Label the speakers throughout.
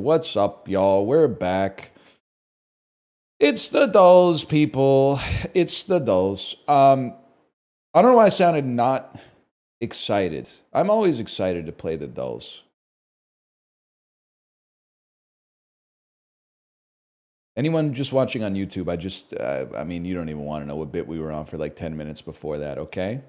Speaker 1: What's up, y'all? We're back. It's the dulls, people. It's the dulls. I don't know why I sounded not excited. I'm always excited to play the dulls. Anyone just watching on YouTube, I mean, you don't even want to know what bit we were on for like 10 minutes before that, okay?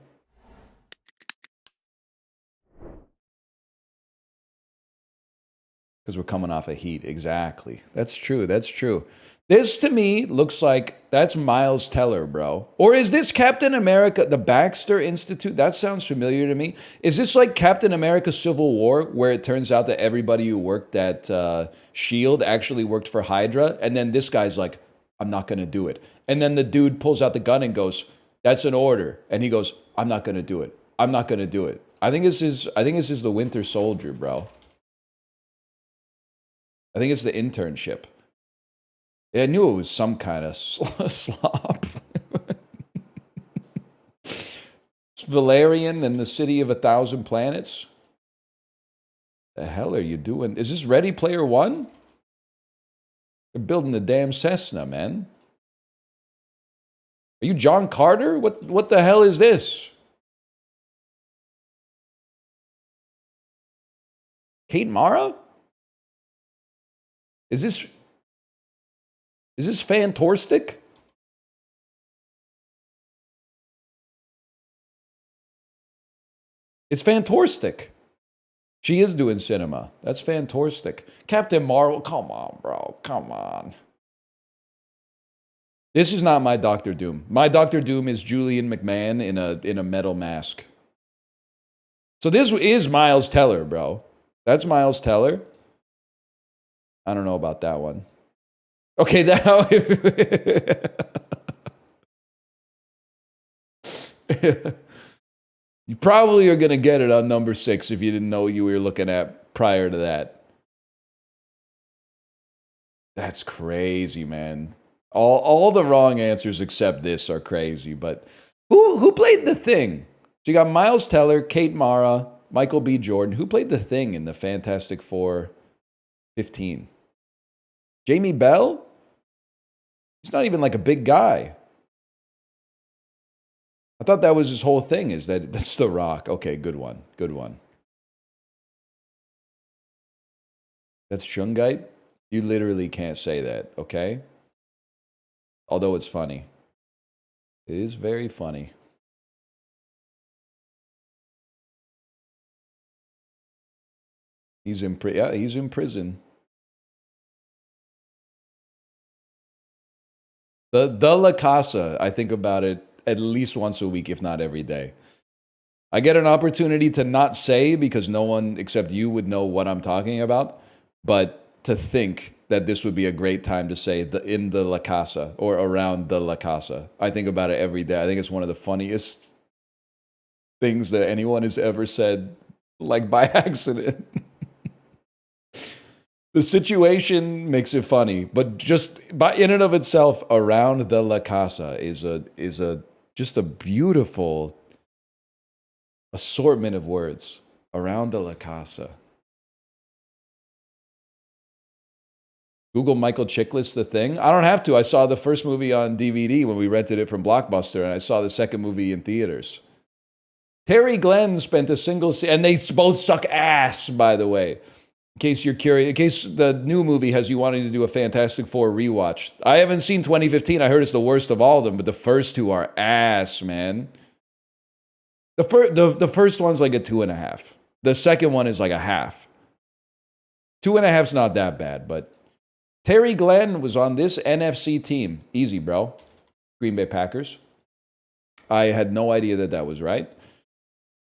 Speaker 1: Because we're coming off a heat. Exactly. That's true. That's true. This, to me, looks like that's Miles Teller, bro. Or is this Captain America, the Baxter Institute? That sounds familiar to me. Is this like Captain America Civil War, where it turns out that everybody who worked at S.H.I.E.L.D. actually worked for Hydra? And then this guy's like, I'm not going to do it. And then the dude pulls out the gun and goes, that's an order. And he goes, I'm not going to do it. I'm not going to do it. I think this is the Winter Soldier, bro. I think it's the internship. I knew it was some kind of slop. It's Valerian and the City of 1,000 Planets. The hell are you doing? Is this Ready Player One? They're building the damn Cessna, man. Are you John Carter? What the hell is this? Kate Mara? Is this Fantastic? It's Fantastic. She is doing cinema. That's Fantastic. Captain Marvel, come on, bro. Come on. This is not my Doctor Doom. My Doctor Doom is Julian McMahon in a metal mask. So this is Miles Teller, bro. That's Miles Teller. I don't know about that one. Okay, now you probably are going to get it on number 6 if you didn't know what you were looking at prior to that. That's crazy, man. All the wrong answers except this are crazy, but who played the Thing? So you got Miles Teller, Kate Mara, Michael B. Jordan. Who played the Thing in the Fantastic Four 15? Jamie Bell? He's not even like a big guy. I thought that was his whole thing, is that's The Rock. Okay, good one. Good one. That's Shungite? You literally can't say that, okay? Although it's funny. It is very funny. He's in prison. The La Casa, I think about it at least once a week, if not every day. I get an opportunity to not say because no one except you would know what I'm talking about, but to think that this would be a great time to say in the La Casa or around the La Casa. I think about it every day. I think it's one of the funniest things that anyone has ever said, like by accident. The situation makes it funny, but just in and of itself, around the La Casa is just a beautiful assortment of words. Around the La Casa. Google Michael Chiklis, The Thing. I don't have to. I saw the first movie on DVD when we rented it from Blockbuster, and I saw the second movie in theaters. Terry Glenn spent a single and they both suck ass, by the way. In case you're curious, in case the new movie has you wanting to do a Fantastic Four rewatch. I haven't seen 2015. I heard it's the worst of all of them, but the first two are ass, man. The first one's like a 2.5. The second one is like a half. 2.5's not that bad, but Terry Glenn was on this NFC team. Easy, bro. Green Bay Packers. I had no idea that was right.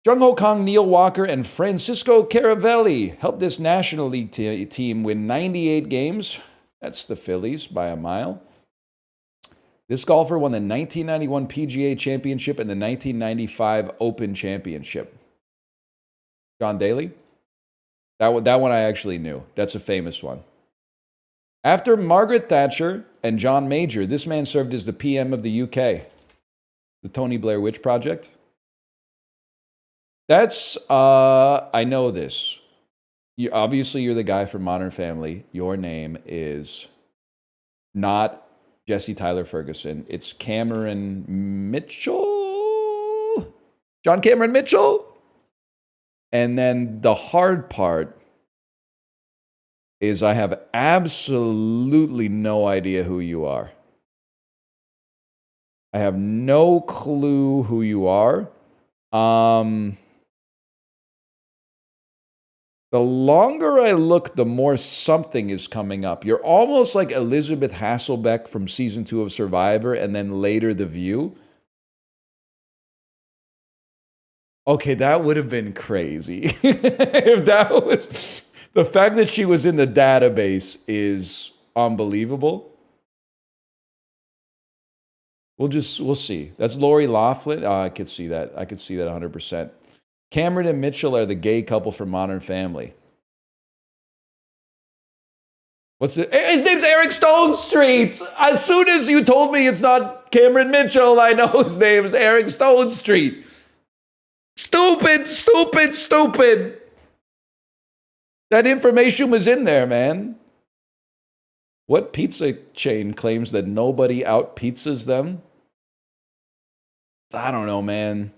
Speaker 1: Jung Ho Kang, Neil Walker, and Francisco Caravelli helped this National League team win 98 games. That's the Phillies by a mile. This golfer won the 1991 PGA Championship and the 1995 Open Championship. John Daly? That one I actually knew. That's a famous one. After Margaret Thatcher and John Major, this man served as the PM of the UK. The Tony Blair Witch Project. That's, I know this. Obviously, you're the guy from Modern Family. Your name is not Jesse Tyler Ferguson. It's Cameron Mitchell. John Cameron Mitchell. And then the hard part is I have absolutely no idea who you are. I have no clue who you are. The longer I look, the more something is coming up. You're almost like Elizabeth Hasselbeck from season 2 of Survivor and then later The View. Okay, that would have been crazy. If that was... The fact that she was in the database is unbelievable. We'll see. That's Lori Loughlin. Oh, I could see that. I could see that 100%. Cameron and Mitchell are the gay couple from Modern Family. His name's Eric Stone Street. As soon as you told me it's not Cameron Mitchell, I know his name is Eric Stone Street. Stupid. That information was in there, man. What pizza chain claims that nobody out-pizzas them? I don't know, man.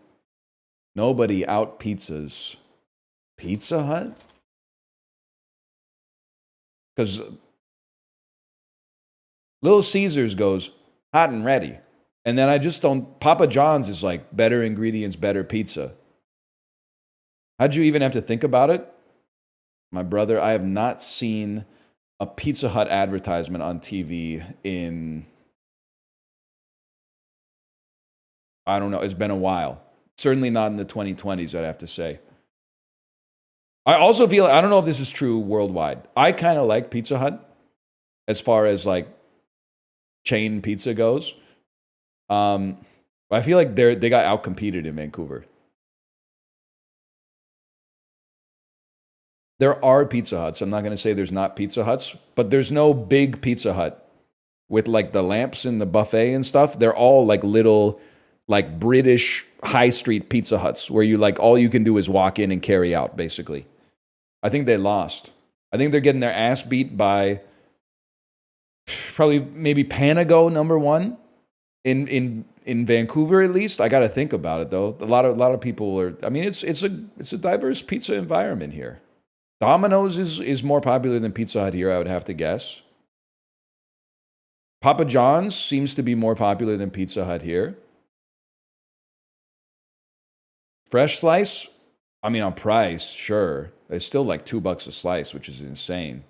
Speaker 1: Nobody out-pizzas Pizza Hut? Because Little Caesars goes hot and ready. And then I just don't... Papa John's is like better ingredients, better pizza. How'd you even have to think about it? My brother, I have not seen a Pizza Hut advertisement on TV in... I don't know. It's been a while. Certainly not in the 2020s, I'd have to say. I also feel, I don't know if this is true worldwide. I kind of like Pizza Hut as far as like chain pizza goes. I feel like they got outcompeted in Vancouver. There are Pizza Huts. I'm not going to say there's not Pizza Huts, but there's no big Pizza Hut with like the lamps and the buffet and stuff. They're all like little like British high street Pizza Huts where you like all you can do is walk in and carry out, basically. I think they lost. I think they're getting their ass beat by probably maybe Panago #1 in Vancouver, at least. I got to think about it though. A lot of people are. I mean, it's a diverse pizza environment here. Domino's is more popular than Pizza Hut here, I would have to guess. Papa John's seems to be more popular than Pizza Hut here. Fresh slice, I mean, on price, sure. It's still like $2 a slice, which is insane.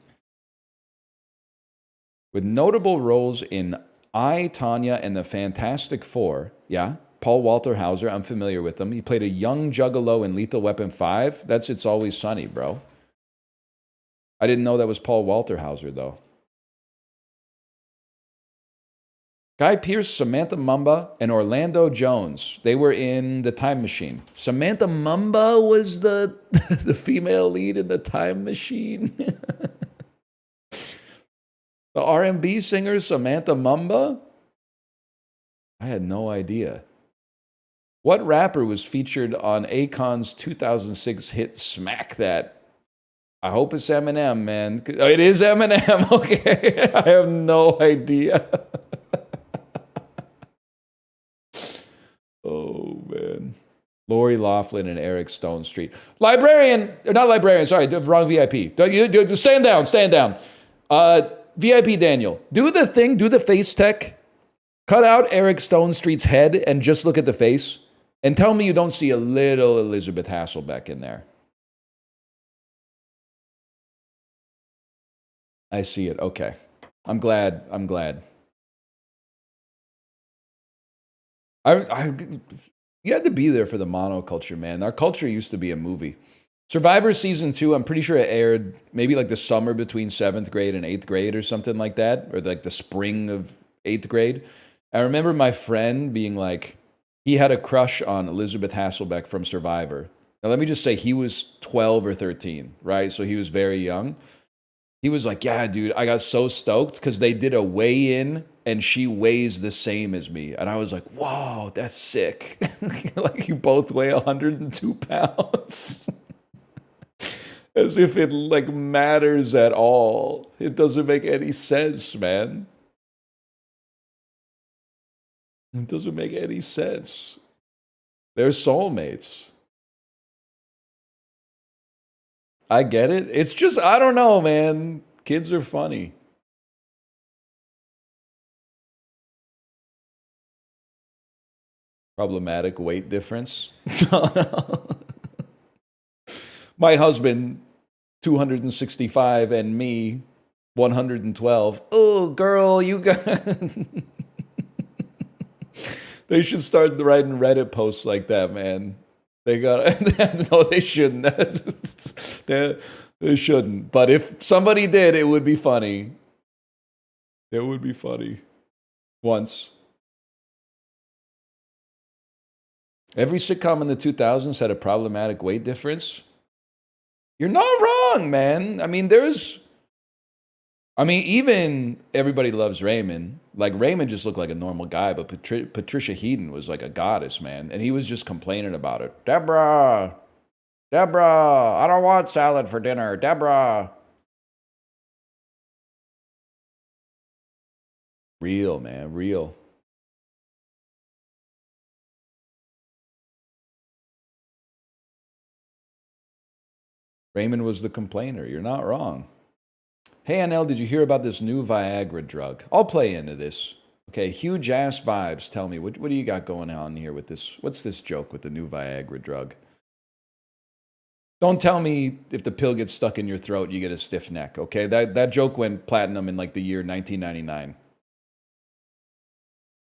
Speaker 1: With notable roles in I, Tanya, and the Fantastic Four, yeah, Paul Walter Hauser, I'm familiar with him. He played a young juggalo in Lethal Weapon 5. That's It's Always Sunny, bro. I didn't know that was Paul Walter Hauser, though. Guy Pearce, Samantha Mumba, and Orlando Jones. They were in The Time Machine. Samantha Mumba was the female lead in The Time Machine. The R&B singer Samantha Mumba? I had no idea. What rapper was featured on Akon's 2006 hit Smack That? I hope it's Eminem, man. It is Eminem, okay. I have no idea. Oh, man. Lori Loughlin and Eric Stone Street. Not librarian, sorry, wrong VIP. Stand down. VIP Daniel, do the thing, do the face tech. Cut out Eric Stone Street's head and just look at the face. And tell me you don't see a little Elizabeth Hasselbeck in there. I see it, okay. I'm glad. You had to be there for the monoculture, man. Our culture used to be a movie. Survivor Season 2, I'm pretty sure it aired maybe like the summer between 7th grade and 8th grade or something like that, or like the spring of 8th grade. I remember my friend being like, he had a crush on Elizabeth Hasselbeck from Survivor. Now, let me just say, he was 12 or 13, right? So he was very young. He was like, yeah, dude, I got so stoked because they did a weigh-in and she weighs the same as me. And I was like, whoa, that's sick. Like you both weigh 102 pounds. As if it like matters at all. It doesn't make any sense, man. It doesn't make any sense. They're soulmates. I get it. It's just, I don't know, man. Kids are funny. Problematic weight difference. My husband, 265, and me, 112. Oh, girl, you got. They should start writing Reddit posts like that, man. They got no, they shouldn't. They shouldn't. But if somebody did, it would be funny. It would be funny. Once. Every sitcom in the 2000s had a problematic weight difference. You're not wrong, man. I mean, even Everybody Loves Raymond. Like, Raymond just looked like a normal guy, but Patricia Heaton was like a goddess, man. And he was just complaining about it. Deborah, I don't want salad for dinner. Deborah. Real, man, real. Raymond was the complainer. You're not wrong. Hey, NL, did you hear about this new Viagra drug? I'll play into this. Okay, huge ass vibes. Tell me, what do you got going on here with this? What's this joke with the new Viagra drug? Don't tell me if the pill gets stuck in your throat, you get a stiff neck, okay? That joke went platinum in like the year 1999.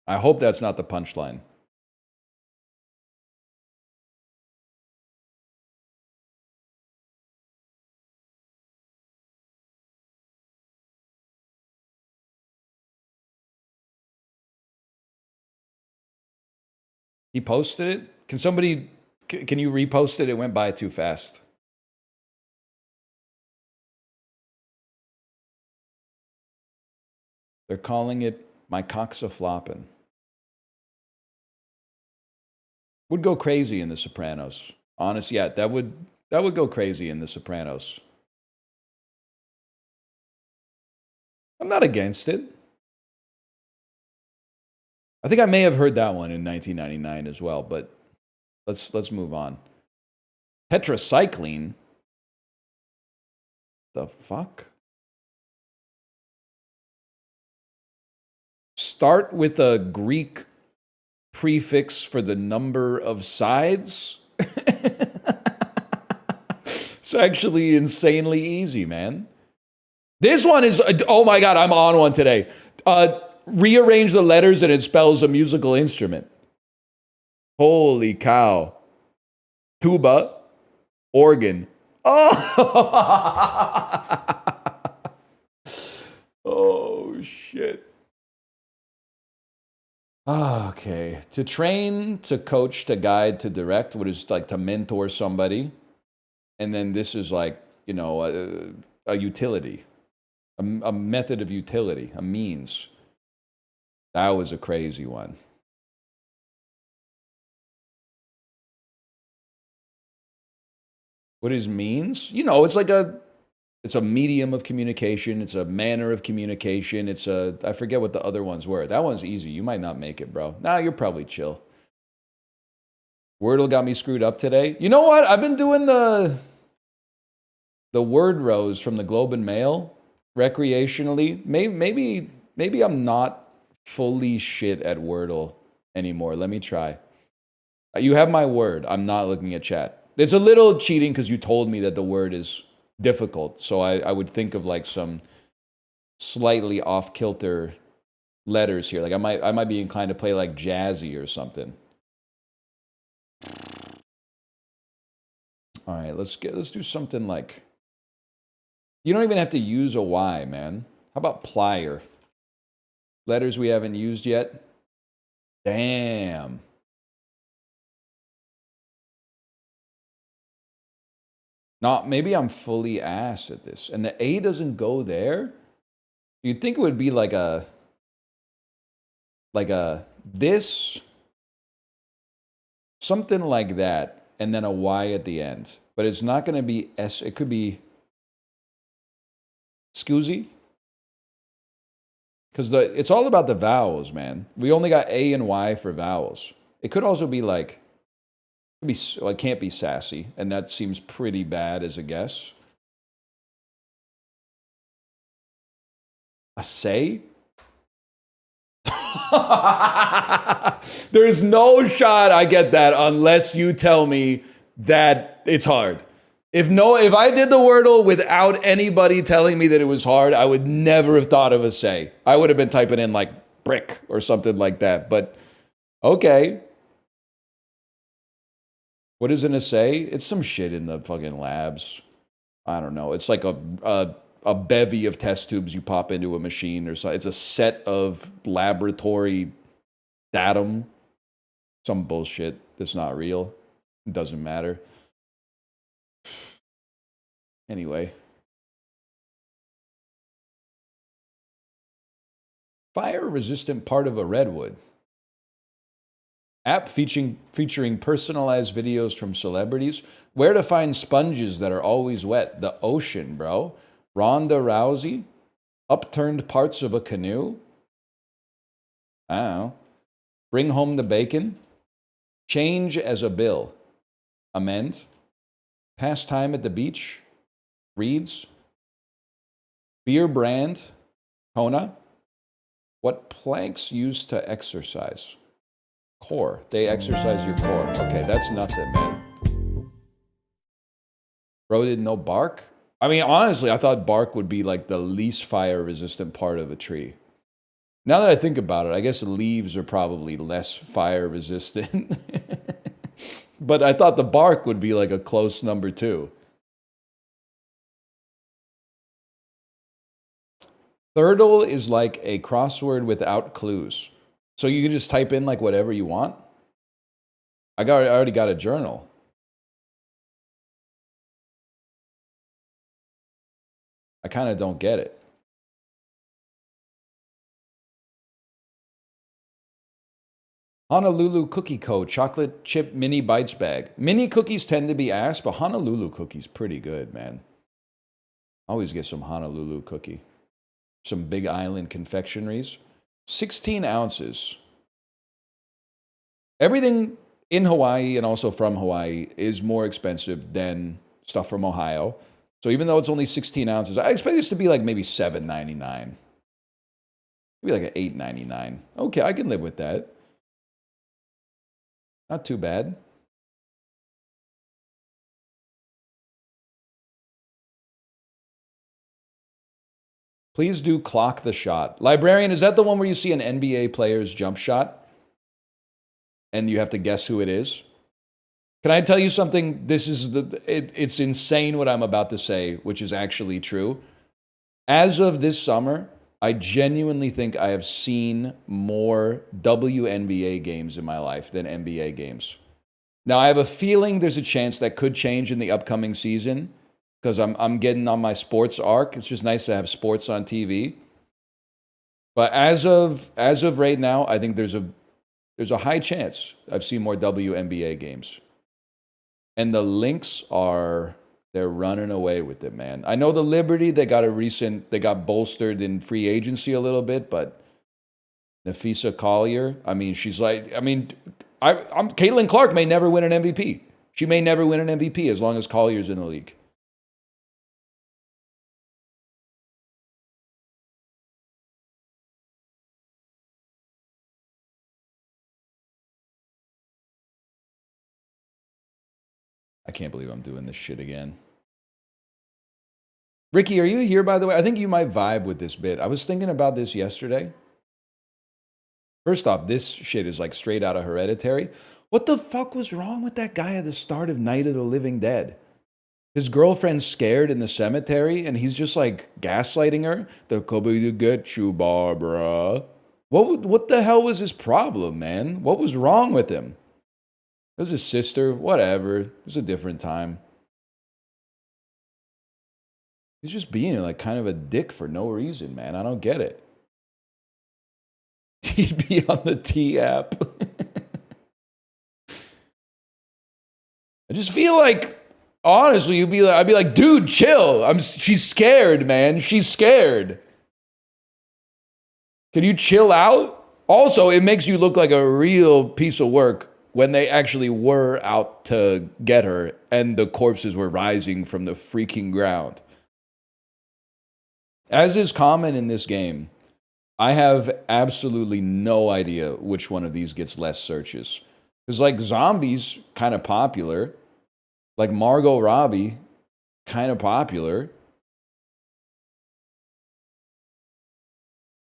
Speaker 1: I hope that's not the punchline. He posted it? Can you repost it? It went by too fast. They're calling it My Cock's a Floppin'. Would go crazy in The Sopranos. Honest, yeah, that would go crazy in The Sopranos. I'm not against it. I think I may have heard that one in 1999 as well, but let's move on. Tetracycline? The fuck? Start with a Greek prefix for the number of sides? It's actually insanely easy, man. This one is, oh my God, I'm on one today. Rearrange the letters and it spells a musical instrument. Holy cow. Tuba, organ. Oh, oh shit. Okay. To train, to coach, to guide, to direct, what is like to mentor somebody. And then this is like, you know, a utility, a method of utility, a means. That was a crazy one. What is means? You know, it's a medium of communication. It's a manner of communication. I forget what the other ones were. That one's easy. You might not make it, bro. Nah, you're probably chill. Wordle got me screwed up today. You know what? I've been doing the word rows from the Globe and Mail recreationally. Maybe I'm not fully shit at Wordle anymore. Let me try. You have my word. I'm not looking at chat. It's a little cheating because you told me that the word is difficult. So I would think of like some slightly off kilter letters here. Like I might be inclined to play like jazzy or something. All right, let's do something like, you don't even have to use a Y, man. How about plier? Letters we haven't used yet. Damn. Maybe I'm fully ass at this. And the A doesn't go there. You'd think it would be like a this, something like that. and then a Y at the end. But it's not going to be S. It could be Scusi. Because it's all about the vowels, man. We only got A and Y for vowels. It could also be like, it can't be sassy, and that seems pretty bad as a guess. A say? There's no shot I get that unless you tell me that it's hard. If I did the Wordle without anybody telling me that it was hard, I would never have thought of a say. I would have been typing in like brick or something like that. But okay. What is an assay? It's some shit in the fucking labs. I don't know. It's like a bevy of test tubes you pop into a machine or something. It's a set of laboratory datum. Some bullshit that's not real. It doesn't matter. Anyway. Fire-resistant part of a redwood. App featuring personalized videos from celebrities. Where to find sponges that are always wet. The ocean, bro. Ronda Rousey. Upturned parts of a canoe. I don't know. Bring home the bacon. Change as a bill. Amend. Pass time at the beach. Reads. Beer brand. Kona. What planks used to exercise? Core. They exercise your core. Okay, that's nothing, man. Bro didn't know bark? I mean, honestly, I thought bark would be like the least fire-resistant part of a tree. Now that I think about it, I guess leaves are probably less fire-resistant. But I thought the bark would be like a close number 2. Thirdle is like a crossword without clues. So you can just type in like whatever you want. I already got a journal. I kind of don't get it. Honolulu Cookie Co. Chocolate Chip Mini Bites Bag. Mini cookies tend to be ass, but Honolulu cookies pretty good, man. Always get some Honolulu cookie. Some Big Island confectionaries. 16 ounces. Everything in Hawaii and also from Hawaii is more expensive than stuff from Ohio. So even though it's only 16 ounces, I expect this to be like maybe $7.99. Maybe like an $8.99. Okay, I can live with that. Not too bad. Please do clock the shot. Librarian, is that the one where you see an NBA player's jump shot? And you have to guess who it is? Can I tell you something? This is it's insane what I'm about to say, which is actually true. As of this summer, I genuinely think I have seen more WNBA games in my life than NBA games. Now, I have a feeling there's a chance that could change in the upcoming season because I'm getting on my sports arc. It's just nice to have sports on TV. But as of right now, I think there's a high chance I've seen more WNBA games. And the Lynx they're running away with it, man. I know the Liberty, they got bolstered in free agency a little bit, but Nafisa Collier, I mean, Caitlin Clark may never win an MVP. She may never win an MVP as long as Collier's in the league. I can't believe I'm doing this shit again. Ricky, are you here, by the way? I think you might vibe with this bit. I was thinking about this yesterday. First off, this shit is like straight out of Hereditary. What the fuck was wrong with that guy at the start of Night of the Living Dead? His girlfriend's scared in the cemetery, and he's just like gaslighting her. They're coming to get you, Barbara. What the hell was his problem, man? What was wrong with him? It was his sister, whatever. It was a different time. He's just being like kind of a dick for no reason, man. I don't get it. He'd be on the T app. I just feel like, honestly, I'd be like, dude, chill. She's scared, man. She's scared. Can you chill out? Also, it makes you look like a real piece of work when they actually were out to get her and the corpses were rising from the freaking ground. As is common in this game, I have absolutely no idea which one of these gets less searches. Because, like, zombies, kind of popular. Like, Margot Robbie, kind of popular.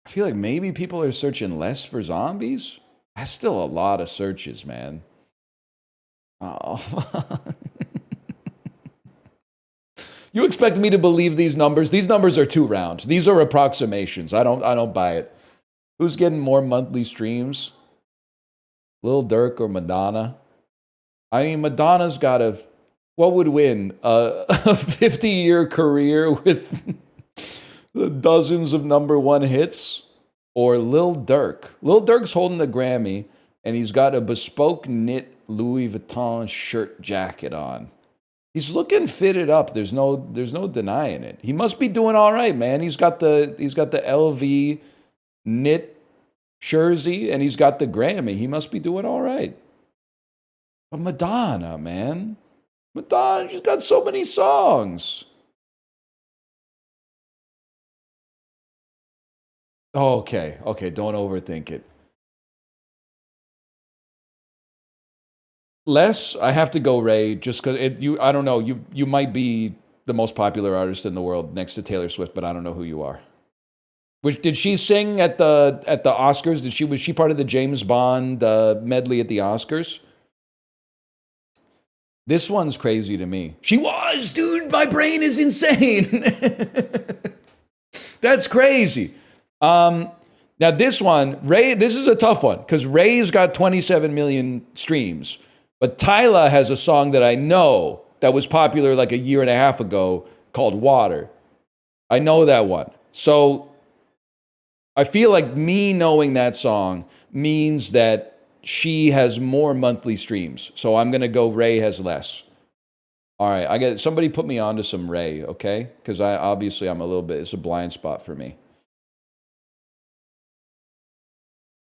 Speaker 1: I feel like maybe people are searching less for zombies. That's still a lot of searches, man. Oh. You expect me to believe these numbers? These numbers are too round. These are approximations. I don't buy it. Who's getting more monthly streams? Lil Durk or Madonna? I mean, Madonna's got what would win? A 50-year career with dozens of #1 hits? Or Lil Durk? Lil Durk's holding the Grammy, and he's got a bespoke knit Louis Vuitton shirt jacket on. He's looking fitted up. There's no denying it. He must be doing all right, man. He's got the LV knit jersey, and he's got the Grammy. He must be doing all right. But Madonna, man. Madonna, she's got so many songs. Okay, don't overthink it. Less, I have to go Ray, just because I don't know, you might be the most popular artist in the world next to Taylor Swift, but I don't know who you are. Did she sing at the Oscars? Was she part of the James Bond medley at the Oscars? This one's crazy to me. She was, dude. My brain is insane. That's crazy. Now this one, Ray. This is a tough one because Ray's got 27 million streams, but Tyla has a song that I know that was popular like a year and a half ago called "Water." I know that one, so I feel like me knowing that song means that she has more monthly streams. So I'm going to go Ray has less. All right, somebody put me onto some Ray, okay? Because I'm a little bit, it's a blind spot for me.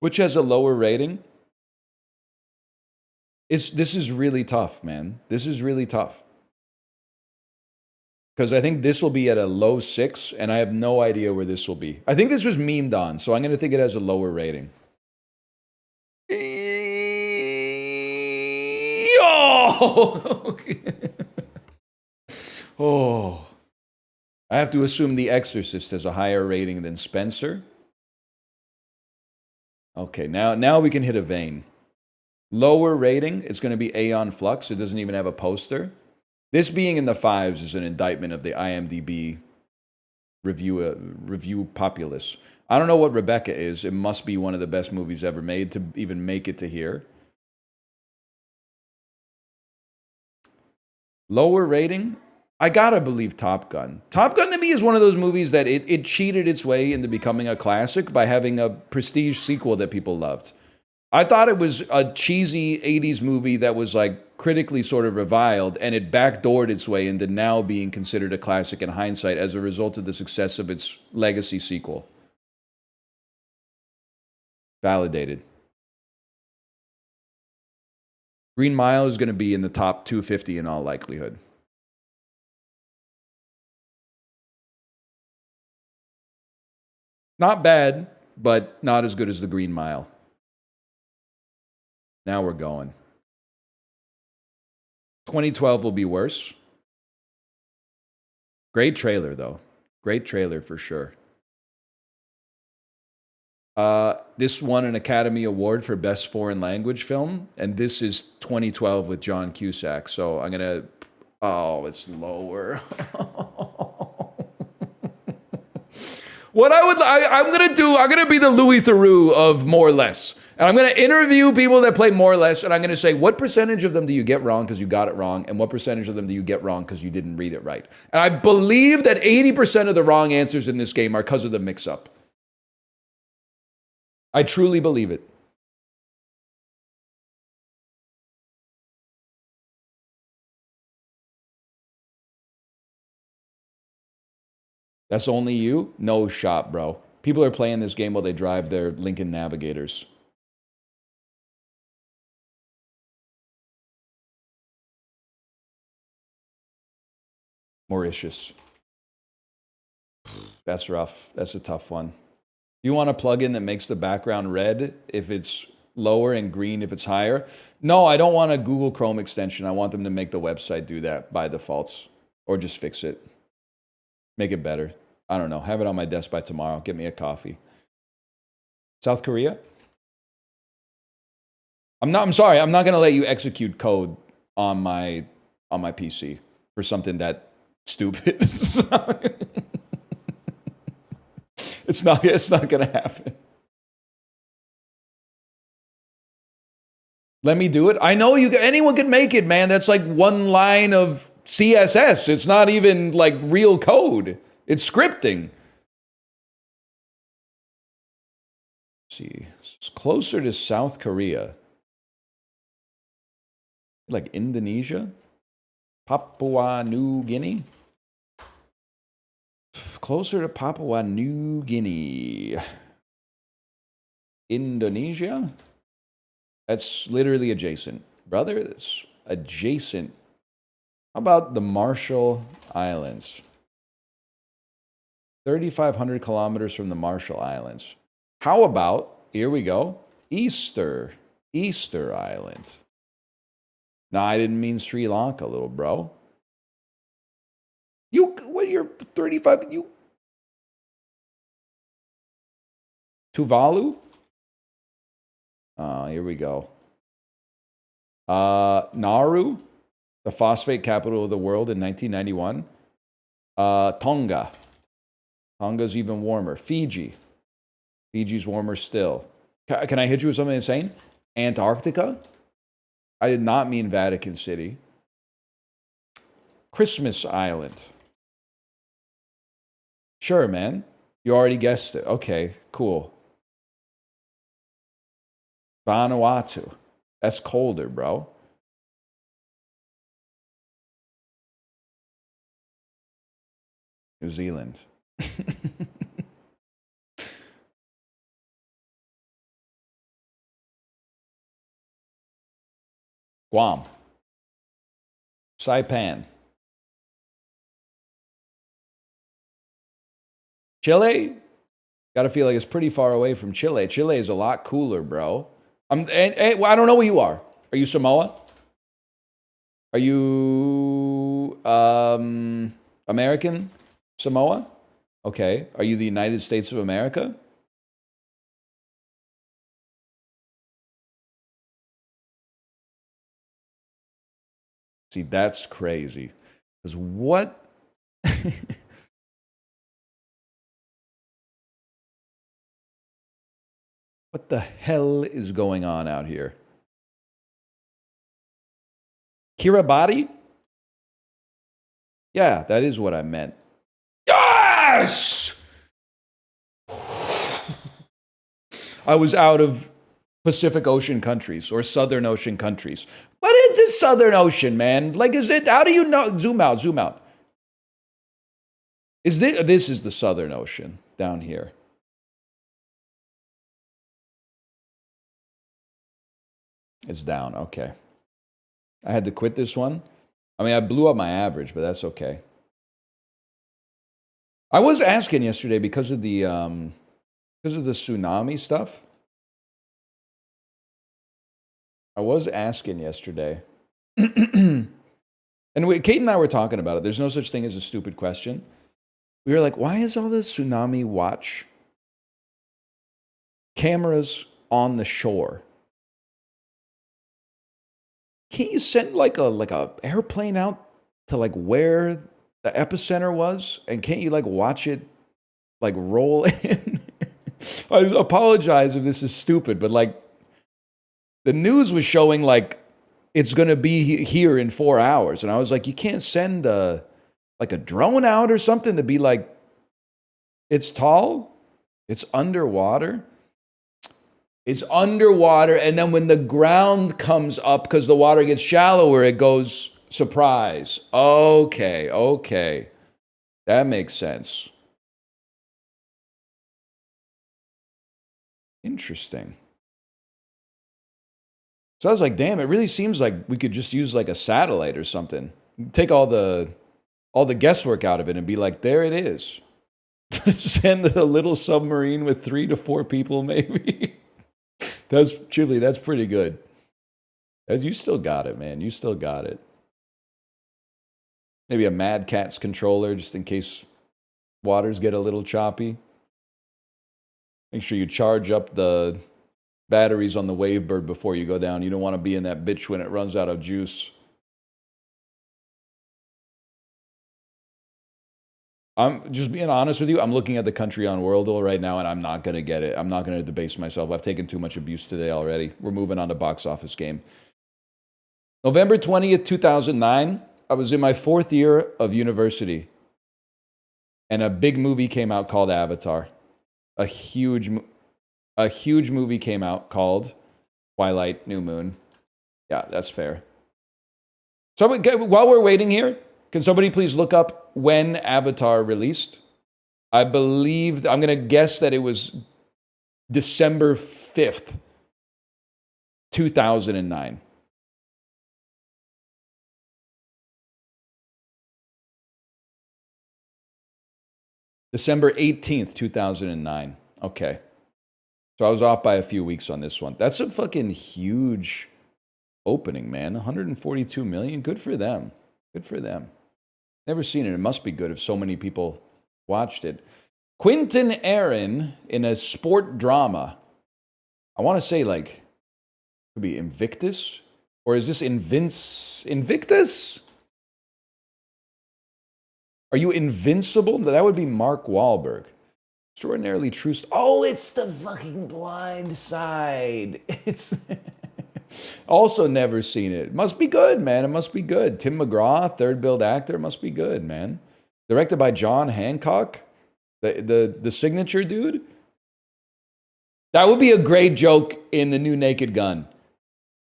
Speaker 1: Which has a lower rating? This is really tough, man. This is really tough. Because I think this will be at a low 6, and I have no idea where this will be. I think this was memed on, so I'm going to think it has a lower rating. Okay. Oh. I have to assume The Exorcist has a higher rating than Spencer. Okay, now we can hit a vein. Lower rating, it's going to be Aeon Flux. It doesn't even have a poster. This being in the 5s is an indictment of the IMDb review populace. I don't know what Rebecca is. It must be one of the best movies ever made to even make it to here. Lower rating, I gotta believe Top Gun. Top Gun to me is one of those movies that it cheated its way into becoming a classic by having a prestige sequel that people loved. I thought it was a cheesy 80s movie that was like critically sort of reviled, and it backdoored its way into now being considered a classic in hindsight as a result of the success of its legacy sequel. Validated. Green Mile is going to be in the top 250 in all likelihood. Not bad, but not as good as the Green Mile. Now we're going. 2012 will be worse. Great trailer, though. Great trailer for sure. This won an Academy Award for Best Foreign Language Film, and this is 2012 with John Cusack. So I'm gonna. Oh, it's lower. What I'm gonna be the Louis Theroux of more or less. And I'm going to interview people that play more or less, and I'm going to say, what percentage of them do you get wrong because you got it wrong, and what percentage of them do you get wrong because you didn't read it right? And I believe that 80% of the wrong answers in this game are because of the mix-up. I truly believe it. That's only you? No shot, bro. People are playing this game while they drive their Lincoln Navigators. Mauritius. That's rough. That's a tough one. Do you want a plugin that makes the background red if it's lower and green if it's higher? No, I don't want a Google Chrome extension. I want them to make the website do that by default. Or just fix it. Make it better. I don't know. Have it on my desk by tomorrow. Get me a coffee. South Korea? I'm sorry. I'm not going to let you execute code on my PC for something that stupid. It's not going to happen. Let me do it. I know anyone can make it, man. That's like one line of CSS. It's not even like real code. It's scripting. Let's see, it's closer to South Korea. Like Indonesia? Papua New Guinea? Closer to Papua New Guinea. Indonesia? That's literally adjacent. Brother, it's adjacent. How about the Marshall Islands? 3,500 kilometers from the Marshall Islands. How about, here we go, Easter Island. No, I didn't mean Sri Lanka, little bro. You're 35, Tuvalu? Here we go. Nauru, the phosphate capital of the world in 1991. Tonga. Tonga's even warmer. Fiji. Fiji's warmer still. Can I hit you with something insane? Antarctica? I did not mean Vatican City. Christmas Island. Sure, man. You already guessed it. Okay, cool. Vanuatu. That's colder, bro. New Zealand. Guam. Saipan. Chile? Gotta feel like it's pretty far away from Chile. Chile is a lot cooler, bro. I don't know who you are. Are you Samoa? Are you American Samoa? Okay. Are you the United States of America? See, that's crazy. Because what? What the hell is going on out here? Kiribati? Yeah, that is what I meant. Yes! I was out of Pacific Ocean countries or Southern Ocean countries. What is the Southern Ocean, man? Like, is it, how do you know? Zoom out, zoom out. Is this is the Southern Ocean down here. It's down, okay. I had to quit this one. I mean, I blew up my average, but that's okay. I was asking yesterday because of the tsunami stuff. I was asking yesterday. And Kate and I were talking about it. There's no such thing as a stupid question. We were like, why is all this tsunami watch cameras on the shore? Can't you send like a airplane out to like where the epicenter was? And can't you like watch it like roll in? I apologize if this is stupid, but like the news was showing like it's going to be here in 4 hours. And I was like, you can't send like a drone out or something to be like, it's tall, it's underwater. It's underwater, and then when the ground comes up, because the water gets shallower, it goes, surprise. Okay. That makes sense. Interesting. So I was like, damn, it really seems like we could just use like a satellite or something. Take all the guesswork out of it and be like, there it is. Send a little submarine with 3 to 4 people, maybe. That's Chibli, that's pretty good. You still got it, man. You still got it. Maybe a Mad Catz controller, just in case waters get a little choppy. Make sure you charge up the batteries on the Wavebird before you go down. You don't want to be in that bitch when it runs out of juice. I'm just being honest with you. I'm looking at the country on Wordle right now, and I'm not going to get it. I'm not going to debase myself. I've taken too much abuse today already. We're moving on to box office game. November 20th, 2009, I was in my 4th year of university, and a big movie came out called Avatar. A huge movie came out called Twilight, New Moon. Yeah, that's fair. So while we're waiting here, can somebody please look up when Avatar released? I believe, I'm going to guess that it was December 5th, 2009. December 18th, 2009. Okay. So I was off by a few weeks on this one. That's a fucking huge opening, man. 142 million. Good for them. Good for them. Never seen it. It must be good if so many people watched it. Quentin Aaron in a sport drama. I want to say like, could be Invictus? Or is this Invictus? Are you invincible? That would be Mark Wahlberg. Extraordinarily true. Oh, it's The fucking Blind Side. It's also never seen it. Must be good, man. It must be good. Tim McGraw, third build actor. Must be good, man. Directed by John Hancock, the signature dude. That would be a great joke in the new Naked Gun.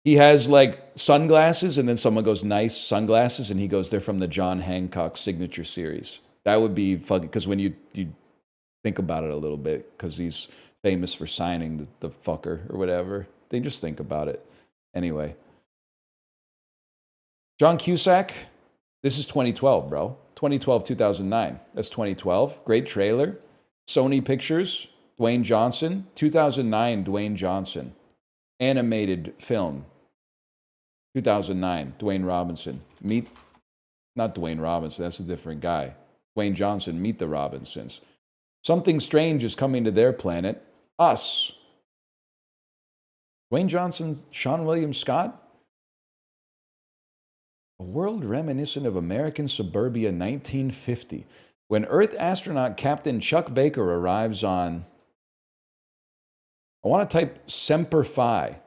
Speaker 1: He has like sunglasses, and then someone goes, nice sunglasses, and he goes, they're from the John Hancock signature series. That would be fucking, because when you think about it a little bit, because he's famous for signing the fucker or whatever. They just think about it. Anyway. John Cusack, this is 2012, bro. 2012, 2009. That's 2012. Great trailer. Sony Pictures, Dwayne Johnson. 2009, Dwayne Johnson. Animated film. 2009, Dwayne Robinson. Not Dwayne Robinson, that's a different guy. Dwayne Johnson, Meet the Robinsons. Something strange is coming to their planet. Us. Dwayne Johnson's Sean William Scott. A world reminiscent of American suburbia 1950, when Earth astronaut Captain Chuck Baker arrives on... I want to type Semper Fi.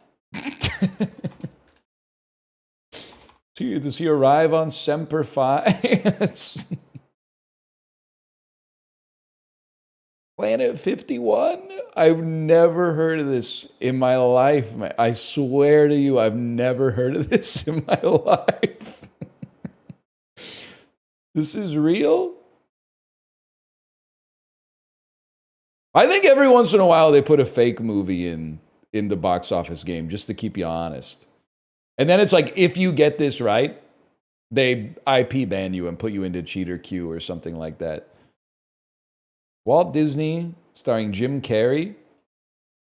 Speaker 1: Does he arrive on Semper Fi? Planet 51? I've never heard of this in my life. I swear to you, I've never heard of this in my life. This is real? I think every once in a while they put a fake movie in the box office game just to keep you honest. And then it's like, if you get this right, they IP ban you and put you into cheater queue or something like that. Walt Disney, starring Jim Carrey.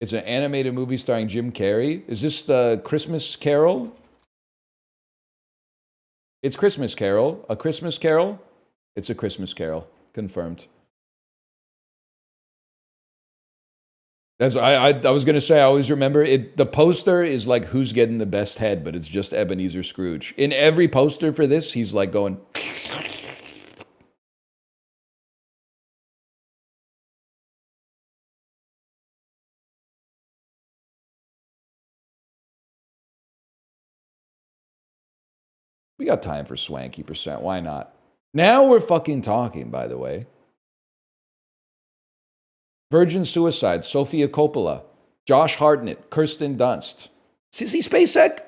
Speaker 1: It's an animated movie starring Jim Carrey. Is this the Christmas Carol? It's Christmas Carol. A Christmas Carol? It's a Christmas Carol. Confirmed. As I was going to say, I always remember it. The poster is like, who's getting the best head, but it's just Ebenezer Scrooge. In every poster for this, he's like going... We got time for swanky percent. Why not? Now we're fucking talking, by the way. Virgin Suicide, Sofia Coppola, Josh Hartnett, Kirsten Dunst, Sissy Spacek,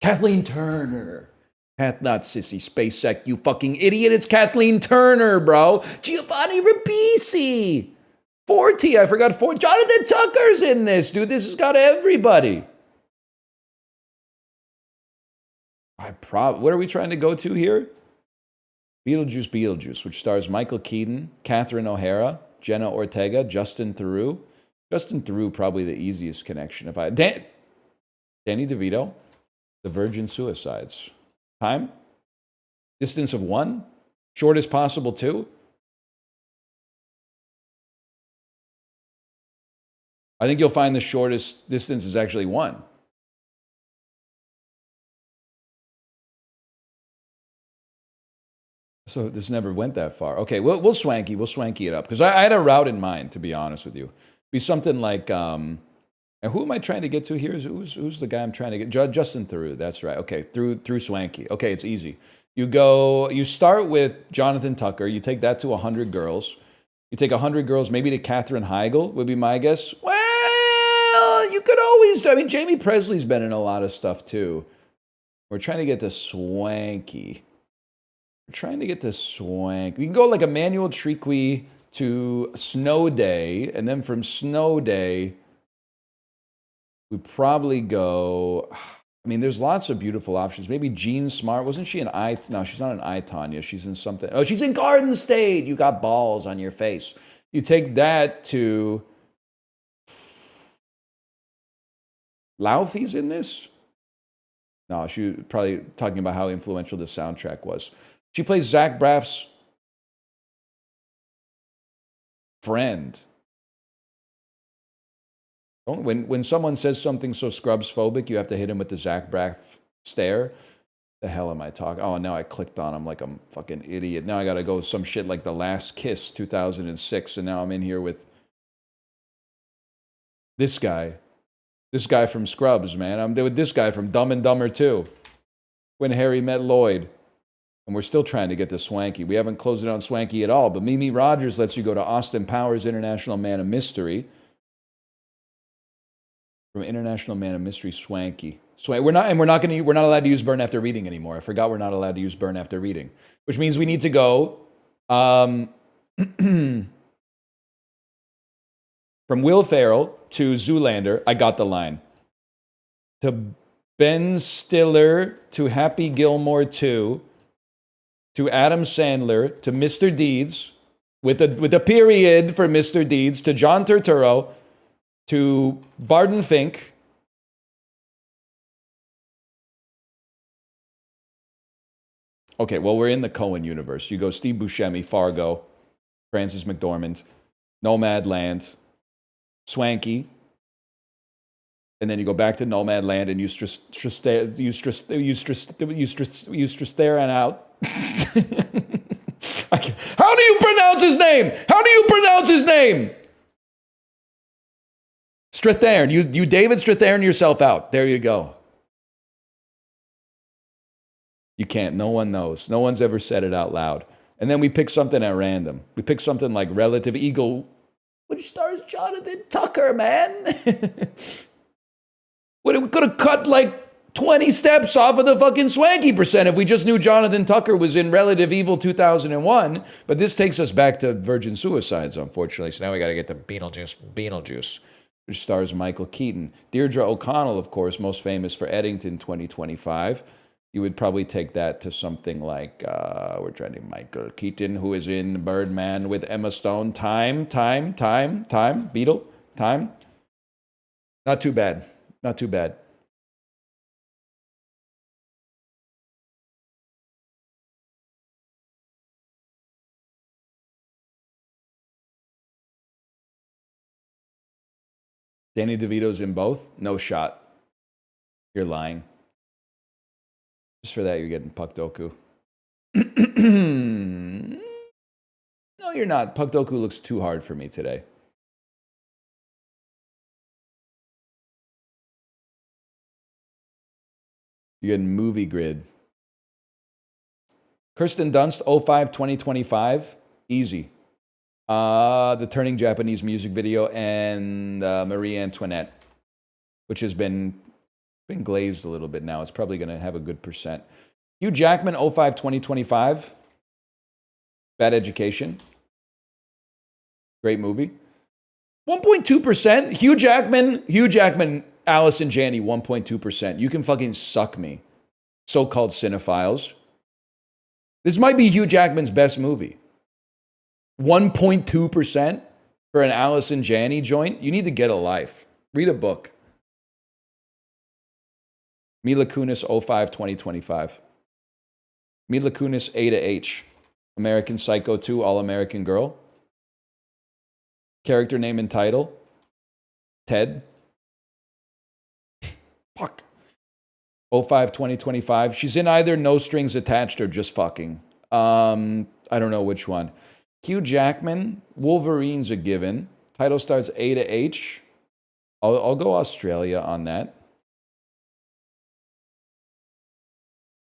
Speaker 1: Kathleen Turner, Cat not Sissy Spacek, you fucking idiot. It's Kathleen Turner, bro. Giovanni Ribisi. 40, I forgot 4. Jonathan Tucker's in this, dude. This has got everybody. What are we trying to go to here? Beetlejuice, which stars Michael Keaton, Catherine O'Hara, Jenna Ortega, Justin Theroux. Justin Theroux, probably the easiest connection. Danny DeVito, The Virgin Suicides. Time? Distance of 1? Shortest possible 2? I think you'll find the shortest distance is actually 1. So this never went that far. Okay, we'll swanky it up. Because I had a route in mind, to be honest with you. Be something like, and who am I trying to get to here? Who's the guy I'm trying to get? Justin Theroux, that's right. Okay, through swanky. Okay, it's easy. You start with Jonathan Tucker. You take that to 100 girls. You take 100 girls, maybe to Katherine Heigl would be my guess. Well, you could always, I mean, Jamie Presley's been in a lot of stuff too. We're trying to get to swanky. We can go like Emmanuel Triqui to Snow Day, and then from Snow Day, we probably go. I mean, there's lots of beautiful options. Maybe Jean Smart. Wasn't she No, she's not an I, Tanya. She's in something. Oh, she's in Garden State. You got balls on your face. You take that to. Laufey's in this? No, she was probably talking about how influential the soundtrack was. She plays Zach Braff's friend. When someone says something so Scrubs phobic, you have to hit him with the Zach Braff stare. The hell am I talking? Oh, now I clicked on him like I'm a fucking idiot. Now I got to go some shit like The Last Kiss, 2006, and now I'm in here with this guy. This guy from Scrubs, man. I'm there with this guy from Dumb and Dumber 2. When Harry Met Lloyd. And we're still trying to get to Swanky. We haven't closed it on Swanky at all, but Mimi Rogers lets you go to Austin Powers, International Man of Mystery. From International Man of Mystery, Swanky. We're not allowed to use burn after reading anymore. I forgot we're not allowed to use burn after reading, which means we need to go from Will Ferrell to Zoolander. I got the line. To Ben Stiller to Happy Gilmore 2. To Adam Sandler, to Mr. Deeds, with a period for Mr. Deeds, to John Turturro, to Barton Fink. Okay, well, we're in the Coen universe. You go Steve Buscemi, Fargo, Frances McDormand, Nomadland, Swanky, and then you go back to Nomadland and use Strastaran out. How do you pronounce his name? Strathairn. You David Strathairn yourself out. There you go. You can't. No one knows. No one's ever said it out loud. And then we pick something at random. We pick something like Relative Eagle, which stars Jonathan Tucker, man. We could have cut like 20 steps off of the fucking Swanky percent if we just knew Jonathan Tucker was in Relative Evil 2001. But this takes us back to Virgin Suicides, unfortunately. So now we got to get to Beetlejuice, which stars Michael Keaton. Deirdre O'Connell, of course, most famous for Eddington 2025. You would probably take that to something like, we're trying to Michael Keaton, who is in Birdman with Emma Stone. Time. Beetle. Time. Not too bad. Danny DeVito's in both? No shot. You're lying. Just for that, you're getting Puckdoku. No, you're not. Puckdoku looks too hard for me today. You're getting Movie Grid. Kirsten Dunst, 05-2025. Easy. The Turning Japanese music video and Marie Antoinette, which has been glazed a little bit now. It's probably going to have a good percent. Hugh Jackman, 05 2025. Bad Education. Great movie. 1.2%. Hugh Jackman, Alice and Janney, 1.2%. You can fucking suck me, so-called cinephiles. This might be Hugh Jackman's best movie. 1.2% for an Alice and Janney joint? You need to get a life. Read a book. Mila Kunis, 05 2025. Mila Kunis, A to H. American Psycho 2, All-American Girl. Character name and title. Ted. Fuck. 05 2025. She's in either No Strings Attached or Just Fucking. I don't know which one. Hugh Jackman, Wolverine's a given. Title starts A to H. I'll go Australia on that.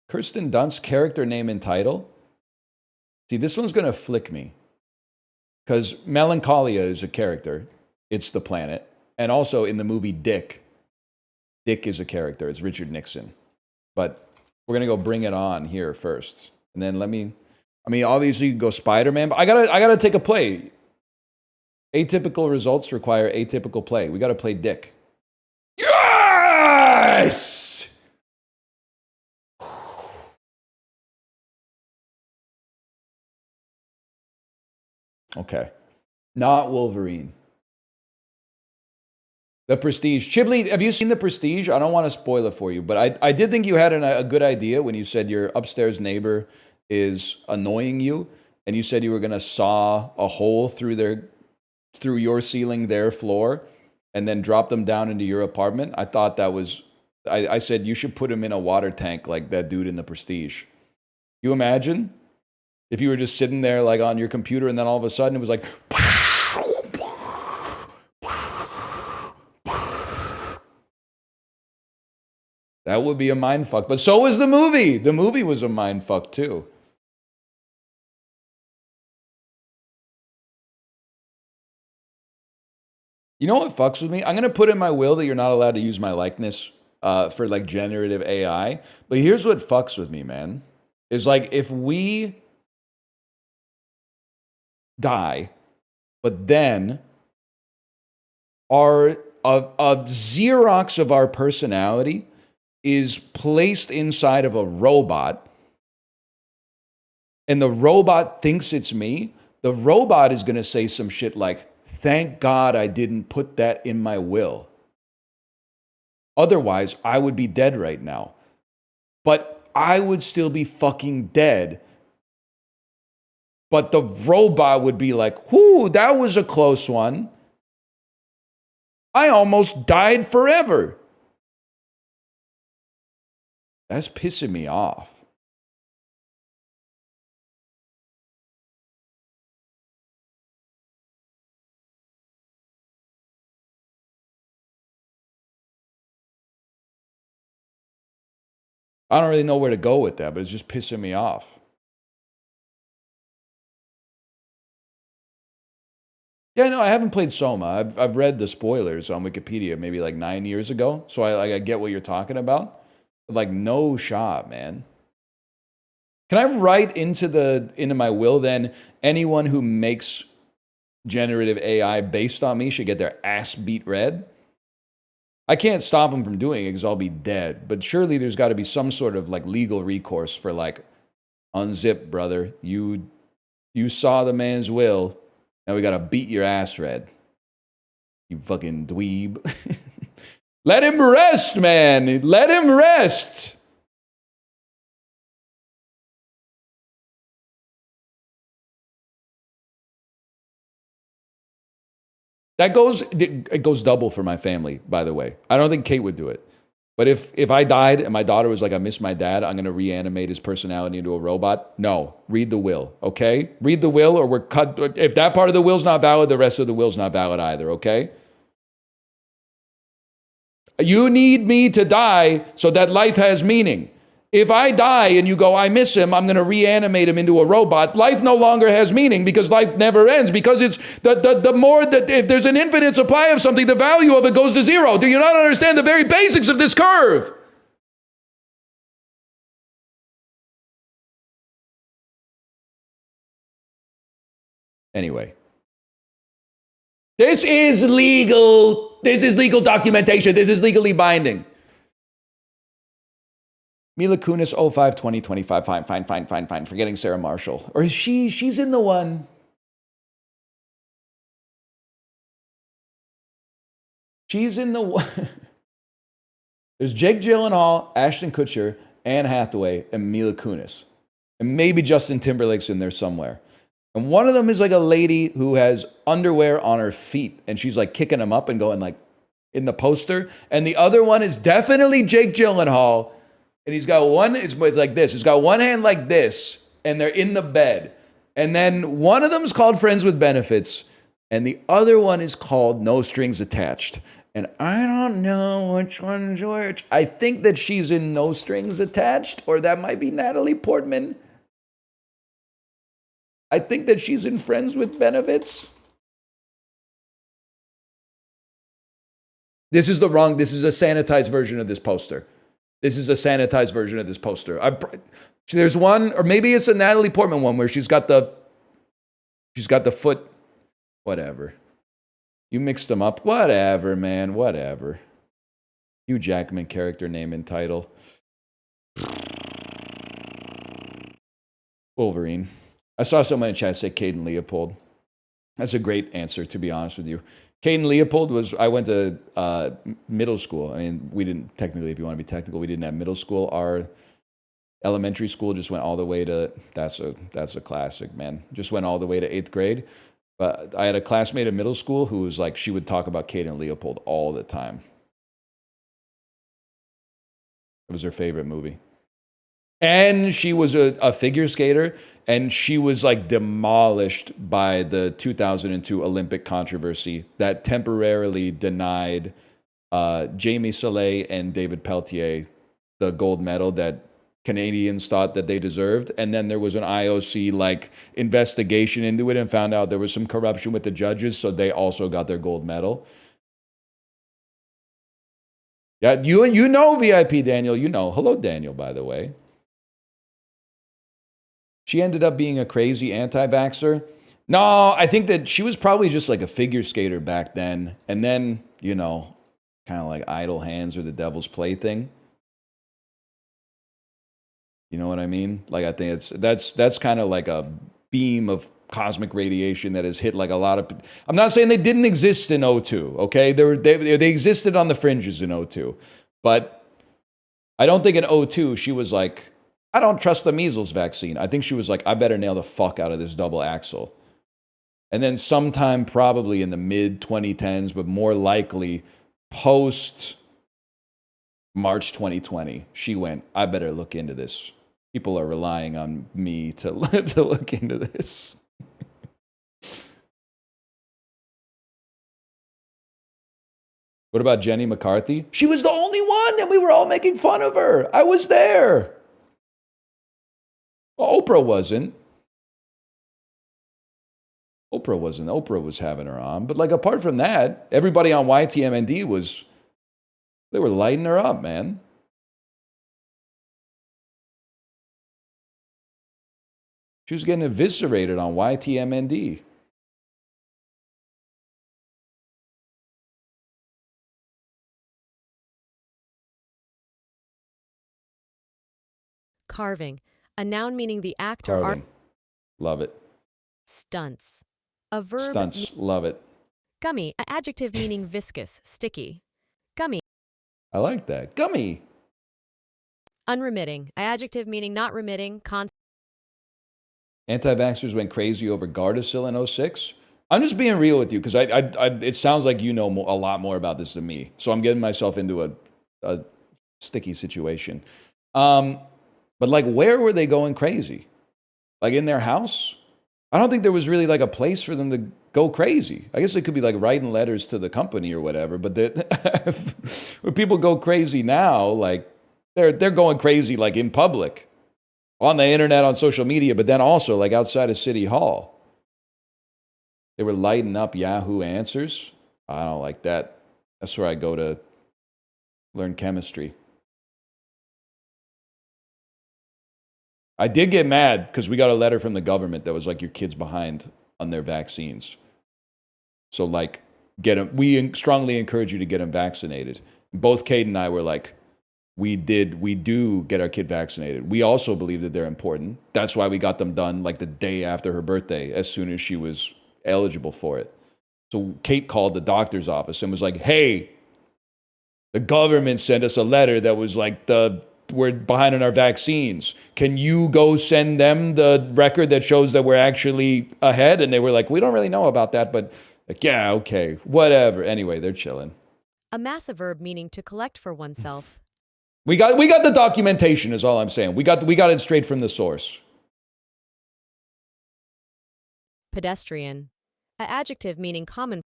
Speaker 1: Kirsten Dunst, character name and title. See, this one's going to flick me. Because Melancholia is a character. It's the planet. And also in the movie Dick is a character. It's Richard Nixon. But we're going to go Bring It On here first. And then obviously you can go Spider-Man. But I gotta take a play. Atypical results require atypical play. We got to play Dick. Yes! Okay. Not Wolverine. The Prestige. Chibley, have you seen The Prestige? I don't want to spoil it for you, but I did think you had a good idea when you said your upstairs neighbor is annoying you, and you said you were going to saw a hole through your ceiling, their floor, and then drop them down into your apartment. I thought that was... I said you should put him in a water tank like that dude in The Prestige. You imagine? If you were just sitting there like on your computer and then all of a sudden it was like... That would be a mindfuck. But so was the movie. The movie was a mindfuck too. You know what fucks with me? I'm going to put in my will that you're not allowed to use my likeness for like generative AI. But here's what fucks with me, man. Is like if we... die, but then a Xerox of our personality is placed inside of a robot, and the robot thinks it's me, the robot is going to say some shit like, thank God I didn't put that in my will. Otherwise, I would be dead right now. But I would still be fucking dead. But the robot would be like, whoo, that was a close one. I almost died forever. That's pissing me off. I don't really know where to go with that, but it's just pissing me off. Yeah, no, I haven't played Soma. I've read the spoilers on Wikipedia maybe like 9 years ago, so I get what you're talking about. But like, no shot, man. Can I write into my will then, anyone who makes generative AI based on me should get their ass beat red? I can't stop them from doing it because I'll be dead. But surely there's got to be some sort of like legal recourse for like, unzip, brother. You saw the man's will. Now we got to beat your ass red. You fucking dweeb. Let him rest, man. Let him rest. It goes double for my family, by the way. I don't think Kate would do it. But if I died and my daughter was like, I miss my dad, I'm going to reanimate his personality into a robot. No, read the will, okay? Read the will or we're cut. If that part of the will's not valid, the rest of the will's not valid either, okay? You need me to die so that life has meaning. If I die and you go, I miss him, I'm going to reanimate him into a robot. Life no longer has meaning because life never ends. Because it's the more that if there's an infinite supply of something, the value of it goes to zero. Do you not understand the very basics of this curve? Anyway. This is legal. This is legal documentation. This is legally binding. Mila Kunis, 05, 2025. Fine. Forgetting Sarah Marshall. Or is she's in the one. She's in the one. There's Jake Gyllenhaal, Ashton Kutcher, Anne Hathaway, and Mila Kunis. And maybe Justin Timberlake's in there somewhere. And one of them is like a lady who has underwear on her feet. And she's like kicking them up and going like in the poster. And the other one is definitely Jake Gyllenhaal. And he's got one, it's like this. He's got one hand like this. And they're in the bed. And then one of them is called Friends with Benefits. And the other one is called No Strings Attached. And I don't know which one's which. I think that she's in No Strings Attached, or that might be Natalie Portman. I think that she's in Friends with Benefits. This is a sanitized version of this poster. There's one, or maybe it's a Natalie Portman one where she's got the foot, whatever. You mixed them up. Whatever, man. Whatever. Hugh Jackman character name and title. Wolverine. I saw someone in chat say Caden Leopold. That's a great answer, to be honest with you. Caden Leopold I went to middle school. I mean, we didn't, technically, if you want to be technical, we didn't have middle school. Our elementary school just went all the way to, that's a classic, man. Just went all the way to 8th grade. But I had a classmate in middle school who was like, she would talk about Caden Leopold all the time. It was her favorite movie. And she was a figure skater, and she was like demolished by the 2002 Olympic controversy that temporarily denied Jamie Salé and David Peltier the gold medal that Canadians thought that they deserved. And then there was an IOC like investigation into it and found out there was some corruption with the judges, so they also got their gold medal. Yeah, you know VIP Daniel, you know. Hello Daniel, by the way. She ended up being a crazy anti-vaxxer. No, I think that she was probably just like a figure skater back then. And then, you know, kind of like idle hands or the devil's plaything. You know what I mean? Like, I think that's kind of like a beam of cosmic radiation that has hit like a lot of. I'm not saying they didn't exist in '02. Okay, they existed on the fringes in '02, but I don't think in '02 she was like, I don't trust the measles vaccine. I think she was like, I better nail the fuck out of this double axle. And then sometime probably in the mid 2010s, but more likely post March 2020, she went, I better look into this. People are relying on me to look into this. What about Jenny McCarthy? She was the only one, and we were all making fun of her. I was there. Well, Oprah wasn't. Oprah was having her on. But like apart from that, everybody on YTMND they were lighting her up, man. She was getting eviscerated on YTMND.
Speaker 2: Carving, a noun meaning the act or
Speaker 1: Carving.
Speaker 2: art.
Speaker 1: Love it.
Speaker 2: Stunts, a verb.
Speaker 1: Stunts. Love it.
Speaker 2: Gummy, an adjective meaning viscous, sticky. Gummy.
Speaker 1: I like that. Gummy.
Speaker 2: Unremitting, an adjective meaning not remitting.
Speaker 1: Anti-vaxxers went crazy over Gardasil in 06. I'm just being real with you because it sounds like you know a lot more about this than me. So I'm getting myself into a sticky situation. But like, where were they going crazy? Like in their house? I don't think there was really like a place for them to go crazy. I guess they could be like writing letters to the company or whatever. But when people go crazy now, like they're going crazy like in public, on the internet, on social media, but then also like outside of City Hall. They were lighting up Yahoo Answers. I don't like that. That's where I go to learn chemistry. I did get mad because we got a letter from the government that was like, your kid's behind on their vaccines. So like, get them. We strongly encourage you to get them vaccinated. Both Kate and I were like, we do get our kid vaccinated. We also believe that they're important. That's why we got them done like the day after her birthday, as soon as she was eligible for it. So Kate called the doctor's office and was like, hey, the government sent us a letter that was like, we're behind on our vaccines. Can you go send them the record that shows that we're actually ahead? And they were like, we don't really know about that, but like, yeah, okay, whatever. Anyway, they're chilling.
Speaker 2: A massive verb meaning to collect for oneself.
Speaker 1: We got the documentation is all I'm saying. We got it straight from the source.
Speaker 2: Pedestrian. A adjective meaning common.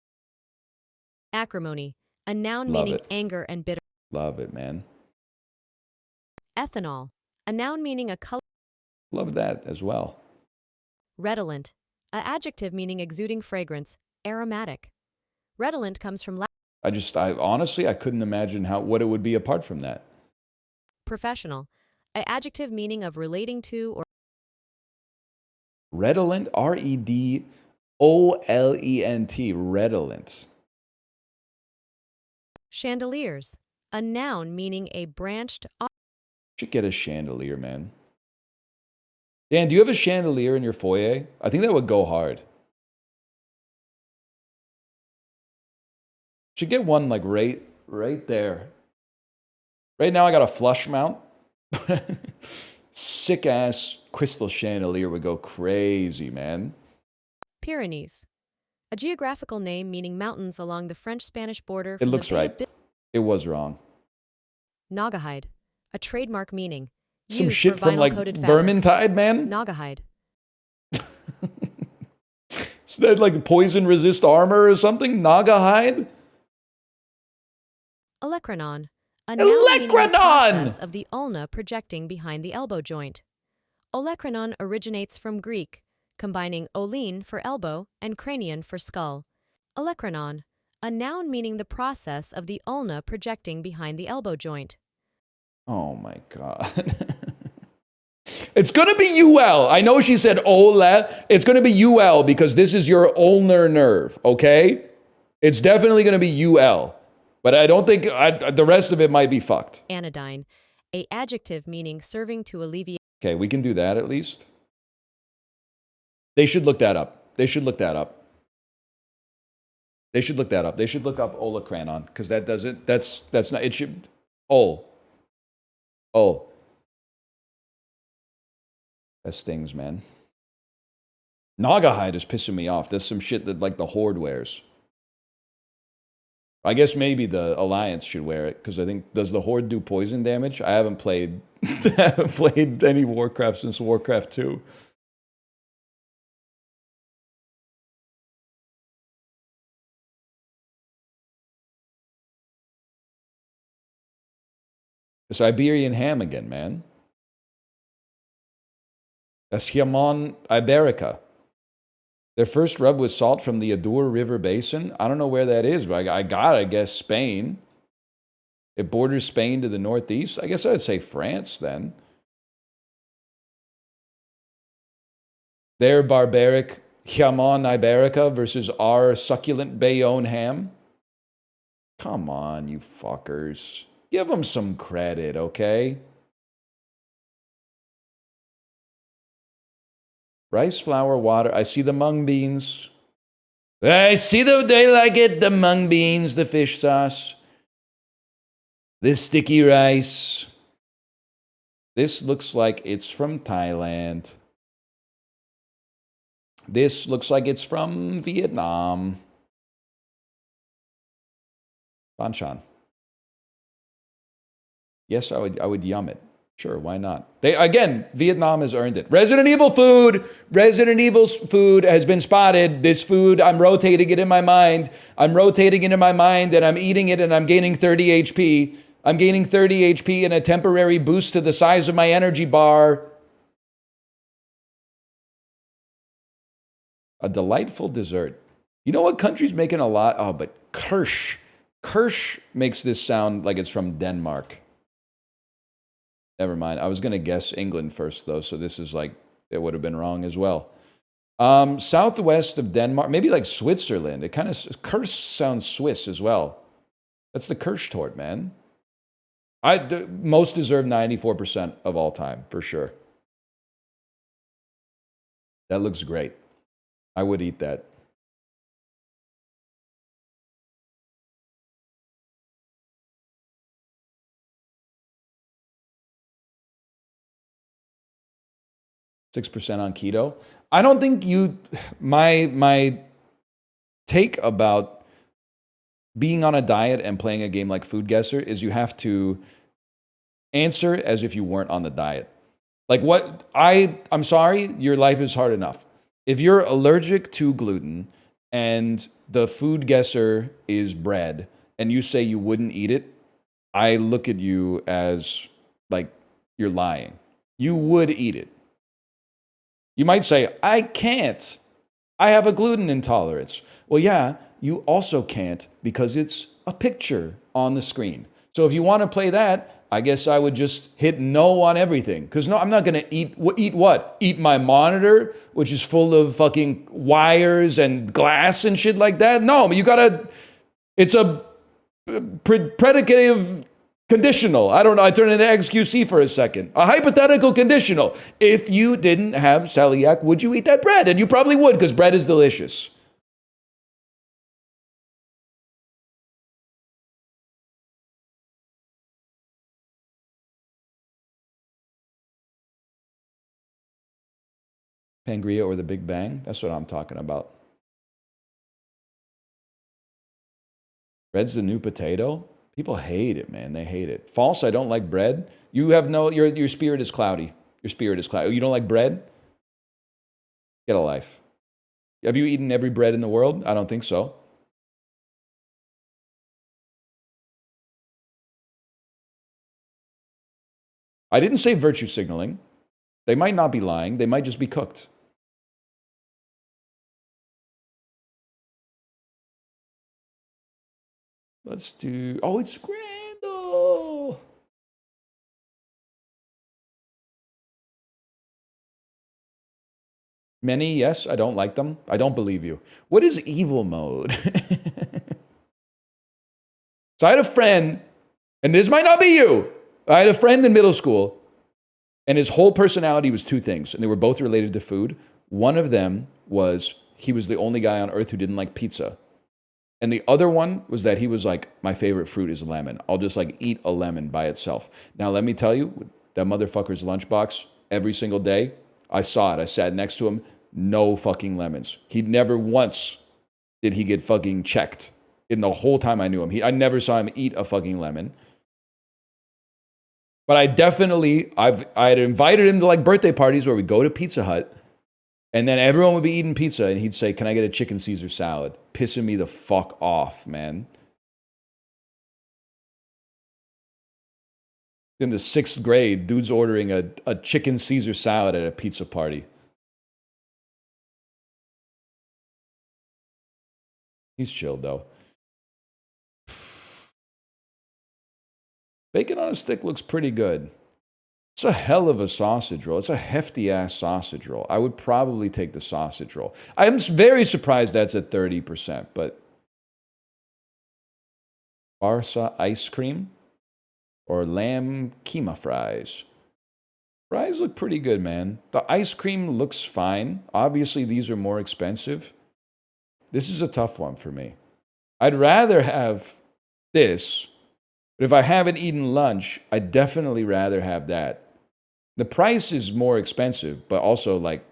Speaker 2: Acrimony. A noun
Speaker 1: Love
Speaker 2: meaning
Speaker 1: it.
Speaker 2: anger and bitter.
Speaker 1: Love it, man.
Speaker 2: Ethanol. A noun meaning a color.
Speaker 1: Love that as well.
Speaker 2: Redolent. A adjective meaning exuding fragrance, aromatic. Redolent comes from
Speaker 1: I honestly couldn't imagine what it would be apart from that.
Speaker 2: professional. A adjective meaning of relating to or
Speaker 1: Redolent, Redolent, redolent.
Speaker 2: chandeliers. A noun meaning a branched
Speaker 1: Should get a chandelier, man. Dan, do you have a chandelier in your foyer? I think that would go hard. Should get one like right there. Right now I got a flush mount. Sick ass crystal chandelier would go crazy, man.
Speaker 2: Pyrenees. A geographical name meaning mountains along the French-Spanish border.
Speaker 1: It
Speaker 2: From
Speaker 1: looks
Speaker 2: the Bay
Speaker 1: right.
Speaker 2: of
Speaker 1: It was wrong.
Speaker 2: Naugahyde. A trademark meaning.
Speaker 1: Some
Speaker 2: used
Speaker 1: shit
Speaker 2: for
Speaker 1: from like
Speaker 2: vinyl-coated fabrics.
Speaker 1: Vermintide, man.
Speaker 2: Naugahyde.
Speaker 1: So that like poison resist armor or something? Naugahyde?
Speaker 2: Olecranon. A noun meaning the
Speaker 1: Olecranon!
Speaker 2: process of the ulna projecting behind the elbow joint. Olecranon originates from Greek, combining olein for elbow and cranion for skull. Olecranon. A noun meaning the process of the ulna projecting behind the elbow joint.
Speaker 1: Oh my God. It's going to be UL. I know she said Ole. It's going to be UL because this is your ulnar nerve, okay? It's definitely going to be UL. But I don't think the rest of it might be fucked.
Speaker 2: Anodyne. A adjective meaning serving to alleviate.
Speaker 1: Okay, we can do that at least. They should look that up. They should look that up. They should look that up. They should look up Olecranon because that doesn't, that's not, it should, Ol. That stings, man. Naugahyde is pissing me off. That's some shit that like the Horde wears. I guess maybe the Alliance should wear it because I think, does the Horde do poison damage? I haven't played any Warcraft since Warcraft 2. The Siberian ham again, man. That's Jamon Iberica. Their first rub was salt from the Adour River Basin. I don't know where that is, but I guess, Spain. It borders Spain to the northeast. I guess I'd say France then. Their barbaric Jamon Iberica versus our succulent Bayonne ham. Come on, you fuckers. Give them some credit, okay? Rice, flour, water. I see the mung beans. I see they like it, the mung beans, the fish sauce, the sticky rice. This looks like it's from Thailand. This looks like it's from Vietnam. Banchan. Yes, I would yum it. Sure, why not? Vietnam has earned it. Resident Evil food has been spotted. This food, I'm rotating it in my mind. And I'm eating it and I'm gaining 30 HP. I'm gaining 30 HP and a temporary boost to the size of my energy bar. A delightful dessert. You know what country's making a lot? Oh, but Kirsch. Kirsch makes this sound like it's from Denmark. Never mind. I was going to guess England first, though, so this is like, it would have been wrong as well. Southwest of Denmark, maybe like Switzerland. It kind of Kirsch sounds Swiss as well. That's the Kirchtort, man. Most deserved 94% of all time, for sure. That looks great. I would eat that. %6 on keto. I don't think my take about being on a diet and playing a game like FoodGuessr is you have to answer as if you weren't on the diet. Like I'm sorry, your life is hard enough. If you're allergic to gluten and the FoodGuessr is bread and you say you wouldn't eat it, I look at you as like you're lying. You would eat it. You might say, I can't. I have a gluten intolerance. Well, yeah, you also can't because it's a picture on the screen. So if you want to play that, I guess I would just hit no on everything. Because no, I'm not going to eat what? Eat my monitor, which is full of fucking wires and glass and shit like that? No, you gotta, it's a predicative conditional. I don't know. I turned into XQC for a second. A hypothetical conditional. If you didn't have celiac, would you eat that bread? And you probably would because bread is delicious. Pangea or the Big Bang? That's what I'm talking about. Bread's the new potato? People hate it, man. They hate it. False, I don't like bread. You have no, your spirit is cloudy. Your spirit is cloudy. You don't like bread? Get a life. Have you eaten every bread in the world? I don't think so. I didn't say virtue signaling. They might not be lying. They might just be cooked. Let's do, oh, it's Scrandle. Many, yes, I don't like them. I don't believe you. What is evil mode? So I had a friend, and this might not be you. I had a friend in middle school, and his whole personality was two things, and they were both related to food. One of them was he was the only guy on earth who didn't like pizza. And the other one was that he was like, my favorite fruit is lemon. I'll just like eat a lemon by itself. Now, let me tell you, that motherfucker's lunchbox, every single day, I saw it. I sat next to him, no fucking lemons. He never once did he get fucking checked in the whole time I knew him. I never saw him eat a fucking lemon. But I had invited him to like birthday parties where we go to Pizza Hut. And then everyone would be eating pizza, and he'd say, can I get a chicken Caesar salad? Pissing me the fuck off, man. In the 6th grade, dude's ordering a chicken Caesar salad at a pizza party. He's chilled, though. Bacon on a stick looks pretty good. It's a hell of a sausage roll. It's a hefty-ass sausage roll. I would probably take the sausage roll. I'm very surprised that's at 30%, but Barca ice cream or lamb keema fries. Fries look pretty good, man. The ice cream looks fine. Obviously, these are more expensive. This is a tough one for me. I'd rather have this, but if I haven't eaten lunch, I'd definitely rather have that. The price is more expensive, but also like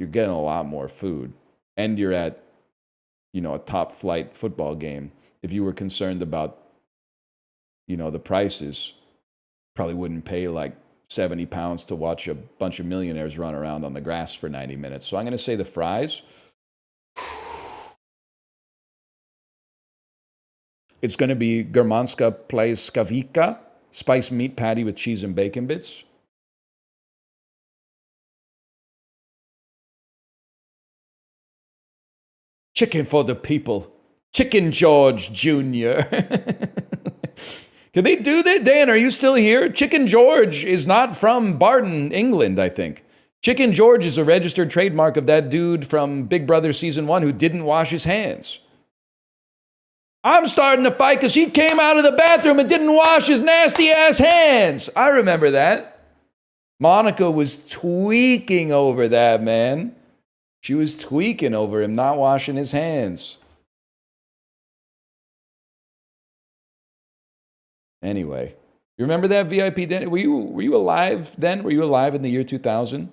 Speaker 1: you're getting a lot more food and you're at, a top flight football game. If you were concerned about, the prices, probably wouldn't pay like 70 pounds to watch a bunch of millionaires run around on the grass for 90 minutes. So I'm going to say the fries. It's going to be Germanska Plejskavika, spiced meat patty with cheese and bacon bits. Chicken for the people. Chicken George Jr. Can they do that? Dan, are you still here? Chicken George is not from Barton, England, I think. Chicken George is a registered trademark of that dude from Big Brother Season 1 who didn't wash his hands. I'm starting to fight because he came out of the bathroom and didn't wash his nasty ass hands. I remember that. Monica was tweaking over that, man. She was tweaking over him not washing his hands. Anyway, you remember that VIP dinner? Were you alive then? Were you alive in the year 2000?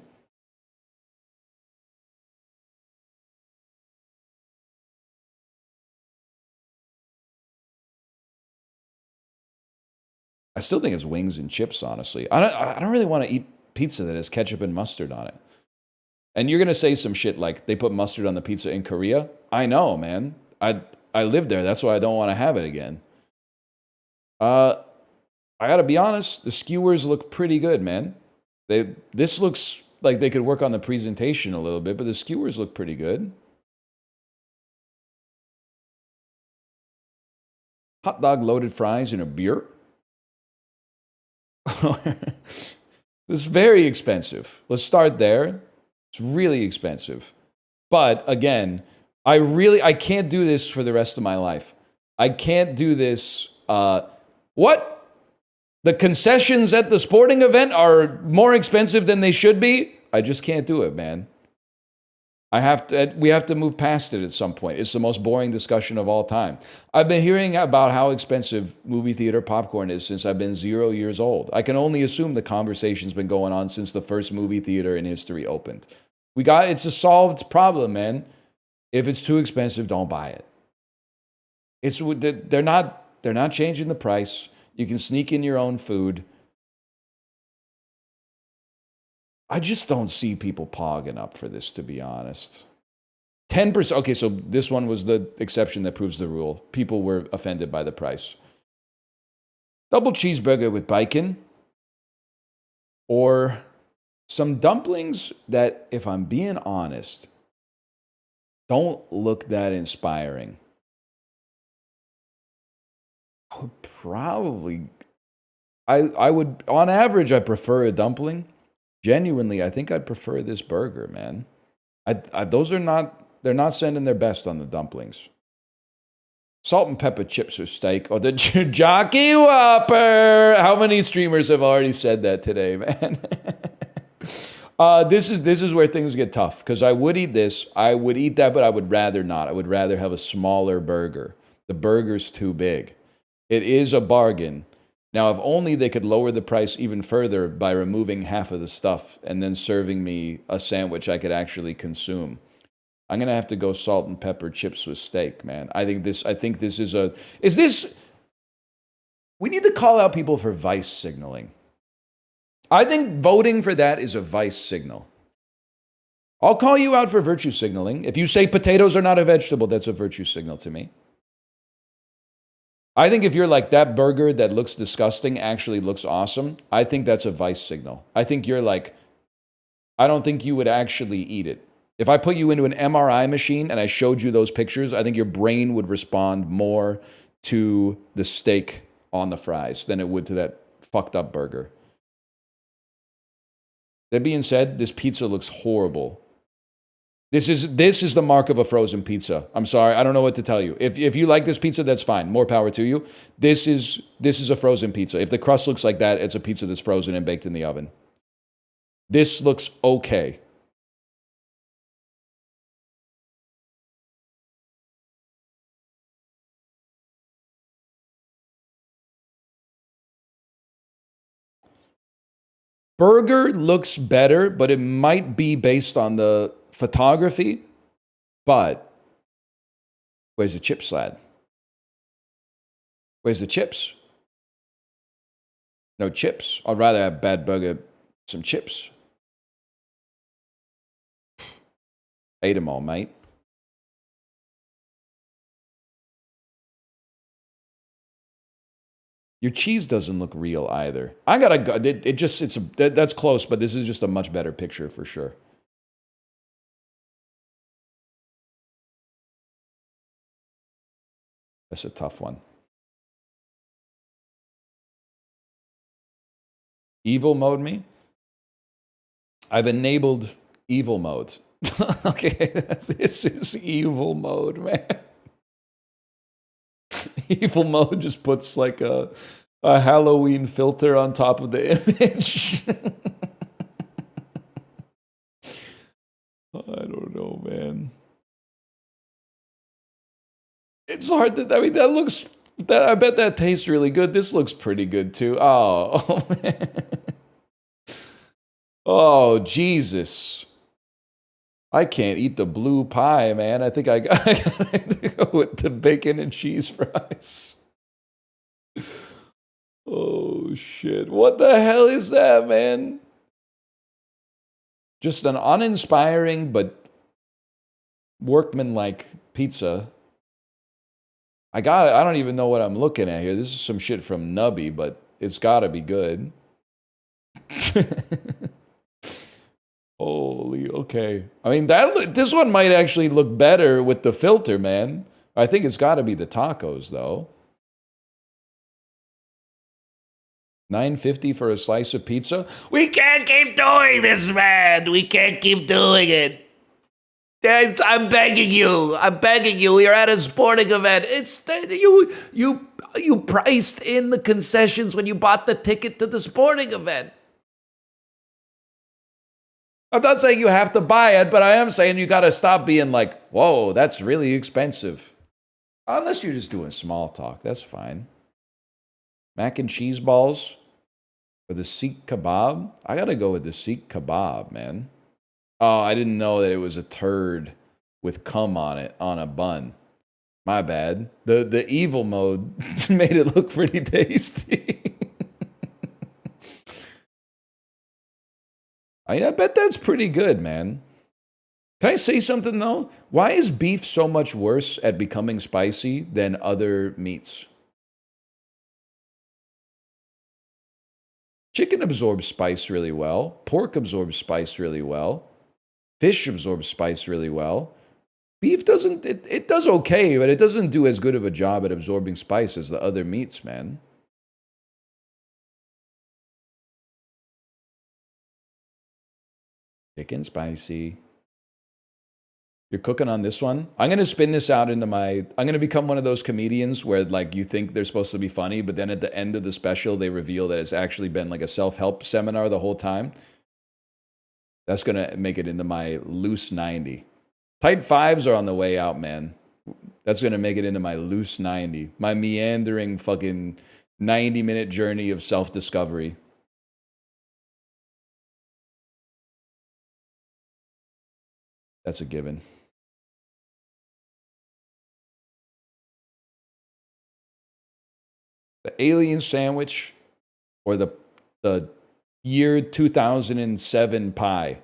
Speaker 1: I still think it's wings and chips, honestly. I don't really want to eat pizza that has ketchup and mustard on it. And you're going to say some shit like they put mustard on the pizza in Korea? I know, man. I lived there. That's why I don't want to have it again. I got to be honest, the skewers look pretty good, man. This looks like they could work on the presentation a little bit, but the skewers look pretty good. Hot dog loaded fries and a beer. It's very expensive. Let's start there. It's really expensive. But again, I can't do this for the rest of my life. I can't do this. What? The concessions at the sporting event are more expensive than they should be? I just can't do it, man. We have to move past it at some point. It's the most boring discussion of all time. I've been hearing about how expensive movie theater popcorn is since I've been 0 years old. I can only assume the conversation's been going on since the first movie theater in history opened. It's a solved problem, man. If it's too expensive, don't buy it. They're not changing the price. You can sneak in your own food. I just don't see people pogging up for this, to be honest. 10%. Okay, so this one was the exception that proves the rule. People were offended by the price. Double cheeseburger with bacon. Or some dumplings that, if I'm being honest, don't look that inspiring. I would probably... I would, on average, I prefer a dumpling. Genuinely, I think I'd prefer this burger, man. They're not sending their best on the dumplings. Salt and pepper chips or steak, or the Jockey Whopper. How many streamers have already said that today, man? This is where things get tough, because I would eat this. I would eat that, but I would rather not. I would rather have a smaller burger. The burger's too big. It is a bargain. Now, if only they could lower the price even further by removing half of the stuff and then serving me a sandwich I could actually consume. I'm going to have to go salt and pepper chips with steak, man. I think this is we need to call out people for vice signaling. I think voting for that is a vice signal. I'll call you out for virtue signaling. If you say potatoes are not a vegetable, that's a virtue signal to me. I think if you're like, that burger that looks disgusting actually looks awesome, I think that's a vice signal. I think you're like, I don't think you would actually eat it. If I put you into an MRI machine and I showed you those pictures, I think your brain would respond more to the steak on the fries than it would to that fucked up burger. That being said, this pizza looks horrible. This is the mark of a frozen pizza. I'm sorry, I don't know what to tell you. If you like this pizza, that's fine. More power to you. This is a frozen pizza. If the crust looks like that, it's a pizza that's frozen and baked in the oven. This looks okay. Burger looks better, but it might be based on the photography. But where's the chip slab? Where's the chips? No chips. I'd rather have bad burger, some chips. Ate them all, mate. Your cheese doesn't look real either. I gotta go. That's close, but this is just a much better picture for sure. That's a tough one. Evil mode me? I've enabled evil mode. Okay, this is evil mode, man. Evil mode just puts like a Halloween filter on top of the image. I don't know, man. It's hard to, I mean, that looks, I bet that tastes really good. This looks pretty good too. Oh, man. Oh, Jesus. I can't eat the blue pie, man. I think I gotta go with the bacon and cheese fries. Oh, shit. What the hell is that, man? Just an uninspiring but workmanlike pizza. I don't even know what I'm looking at here. This is some shit from Nubby, but it's gotta be good. Holy, okay. I mean, this one might actually look better with the filter, man. I think it's gotta be the tacos, though. $9.50 for a slice of pizza? We can't keep doing this, man. We can't keep doing it. I'm begging you. I'm begging you. You're at a sporting event. It's you priced in the concessions when you bought the ticket to the sporting event. I'm not saying you have to buy it, but I am saying you got to stop being like, whoa, that's really expensive. Unless you're just doing small talk. That's fine. Mac and cheese balls or the Sikh kebab? I got to go with the Sikh kebab, man. Oh, I didn't know that it was a turd with cum on it on a bun. My bad. The evil mode made it look pretty tasty. I bet that's pretty good, man. Can I say something though? Why is beef so much worse at becoming spicy than other meats? Chicken absorbs spice really well. Pork absorbs spice really well. Fish absorbs spice really well. Beef doesn't, it does okay, but it doesn't do as good of a job at absorbing spice as the other meats, man. Chicken spicy. You're cooking on this one? I'm going to spin this out into I'm going to become one of those comedians where like you think they're supposed to be funny, but then at the end of the special, they reveal that it's actually been like a self-help seminar the whole time. That's going to make it into my loose 90. Tight 5s are on the way out, man. That's going to make it into my loose 90. My meandering fucking 90-minute journey of self-discovery. That's a given. The alien sandwich or the year 2007 pie?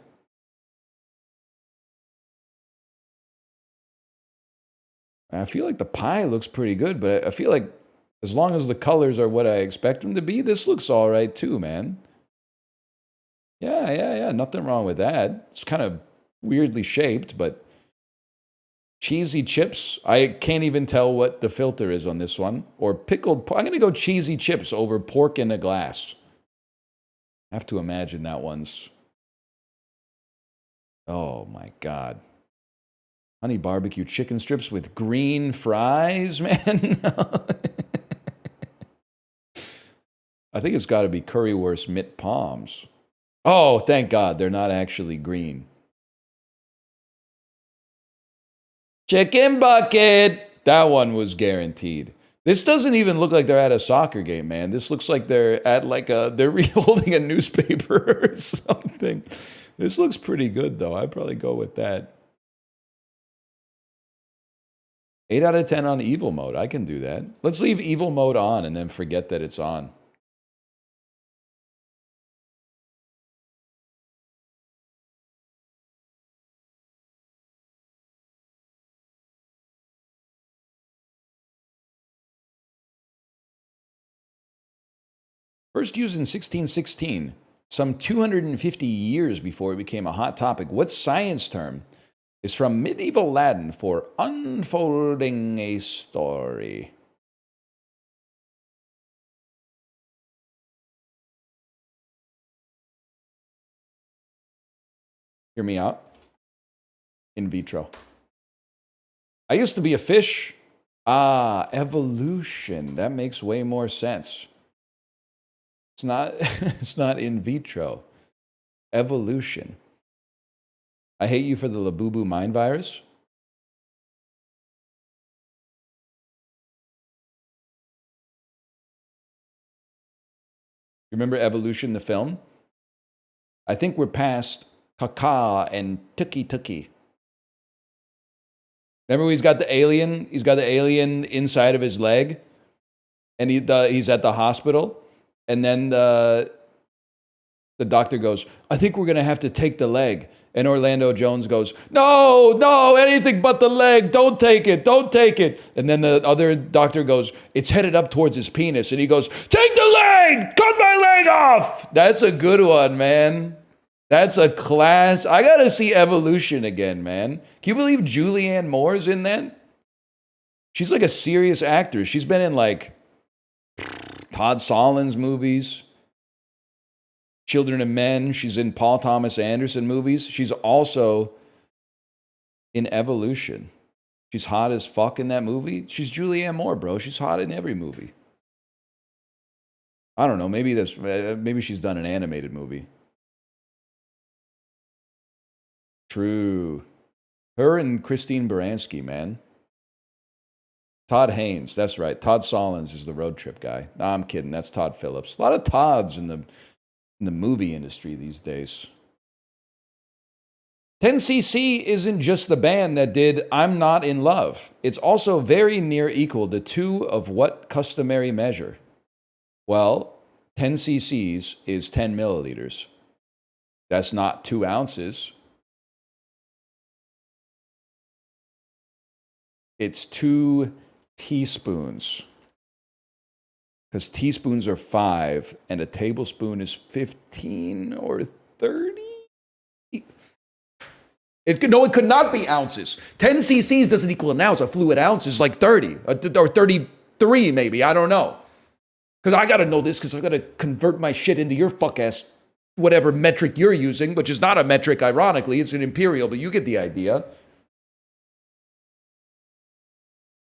Speaker 1: I feel like the pie looks pretty good, but I feel like as long as the colors are what I expect them to be, this looks all right too, man. Yeah. Nothing wrong with that. It's kind of weirdly shaped, but cheesy chips. I can't even tell what the filter is on this one. Or pickled pork. I'm going to go cheesy chips over pork in a glass. I have to imagine that one's... Oh, my God. Honey barbecue chicken strips with green fries, man. I think it's got to be currywurst mit palms. Oh, thank God, they're not actually green. Chicken bucket. That one was guaranteed. This doesn't even look like they're at a soccer game, man. This looks like they're at like they're reholding a newspaper or something. This looks pretty good, though. I'd probably go with that. 8 out of 10 on evil mode. I can do that. Let's leave evil mode on and then forget that it's on. First used in 1616, some 250 years before it became a hot topic. What science term is from medieval Latin for unfolding a story? Hear me out. In vitro. I used to be a fish. Ah, evolution. That makes way more sense. It's not, it's not in vitro. Evolution. I hate you for the Labubu mind virus. Remember Evolution, the film? I think we're past Kaka and Tookie Tookie. Remember he's got the alien? He's got the alien inside of his leg, and he's at the hospital, and then the doctor goes, "I think we're gonna have to take the leg." And Orlando Jones goes, "No, anything but the leg. Don't take it. Don't take it." And then the other doctor goes, "It's headed up towards his penis." And he goes, "Take the leg! Cut my leg off!" That's a good one, man. That's a class. I gotta see Evolution again, man. Can you believe Julianne Moore's in that? She's like a serious actor. She's been in like Todd Solondz movies, Children of Men. She's in Paul Thomas Anderson movies. She's also in Evolution. She's hot as fuck in that movie. She's Julianne Moore, bro. She's hot in every movie. I don't know. Maybe she's done an animated movie. True. Her and Christine Baranski, man. Todd Haynes, that's right. Todd Solondz is the road trip guy. Nah, I'm kidding. That's Todd Phillips. A lot of Todds in the movie industry these days. 10cc isn't just the band that did I'm Not in Love. It's also very near equal to 2 of what customary measure? Well, 10 cc's is 10 milliliters. That's not 2 ounces. It's 2 teaspoons. Because teaspoons are 5, and a tablespoon is 15 or 30? It could not be ounces. 10 cc's doesn't equal an ounce. A fluid ounce is like 30 or 33 maybe. I don't know. Because I got to know this because I got to convert my shit into your fuck-ass whatever metric you're using, which is not a metric, ironically. It's an imperial, but you get the idea.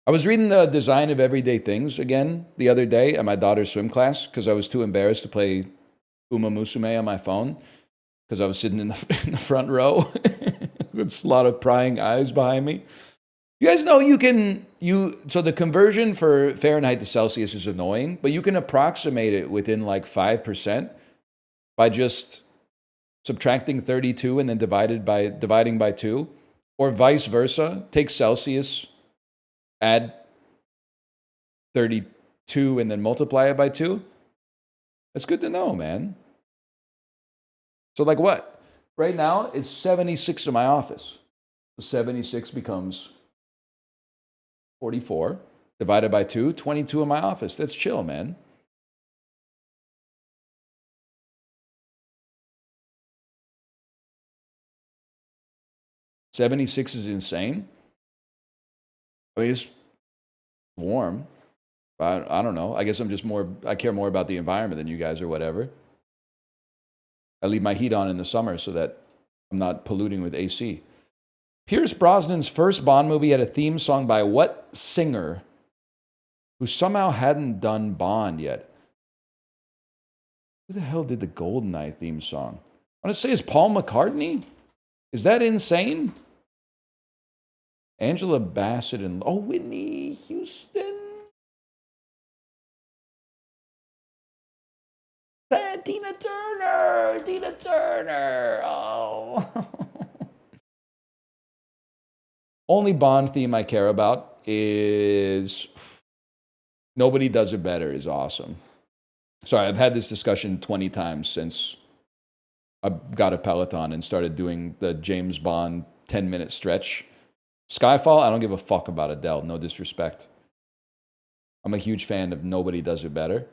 Speaker 1: I was reading The Design of Everyday Things again the other day at my daughter's swim class because I was too embarrassed to play Uma Musume on my phone because I was sitting in the front row with a lot of prying eyes behind me. You guys know so the conversion for Fahrenheit to Celsius is annoying, but you can approximate it within like 5% by just subtracting 32 and then dividing by 2, or vice versa. Take Celsius, add 32 and then multiply it by 2. That's good to know, man. So like what? Right now, it's 76 in my office. So 76 becomes 44. Divided by 2, 22 in my office. That's chill, man. $76 is insane. I mean, it's warm. I don't know. I guess I care more about the environment than you guys or whatever. I leave my heat on in the summer so that I'm not polluting with AC. Pierce Brosnan's first Bond movie had a theme song by what singer who somehow hadn't done Bond yet? Who the hell did the GoldenEye theme song? I want to say it's Paul McCartney? Is that insane? Angela Bassett and Whitney Houston. Tina Turner. Oh. Only Bond theme I care about is Nobody Does It Better is awesome. Sorry, I've had this discussion 20 times since I got a Peloton and started doing the James Bond 10-minute stretch. Skyfall, I don't give a fuck about Adele, no disrespect. I'm a huge fan of Nobody Does It Better.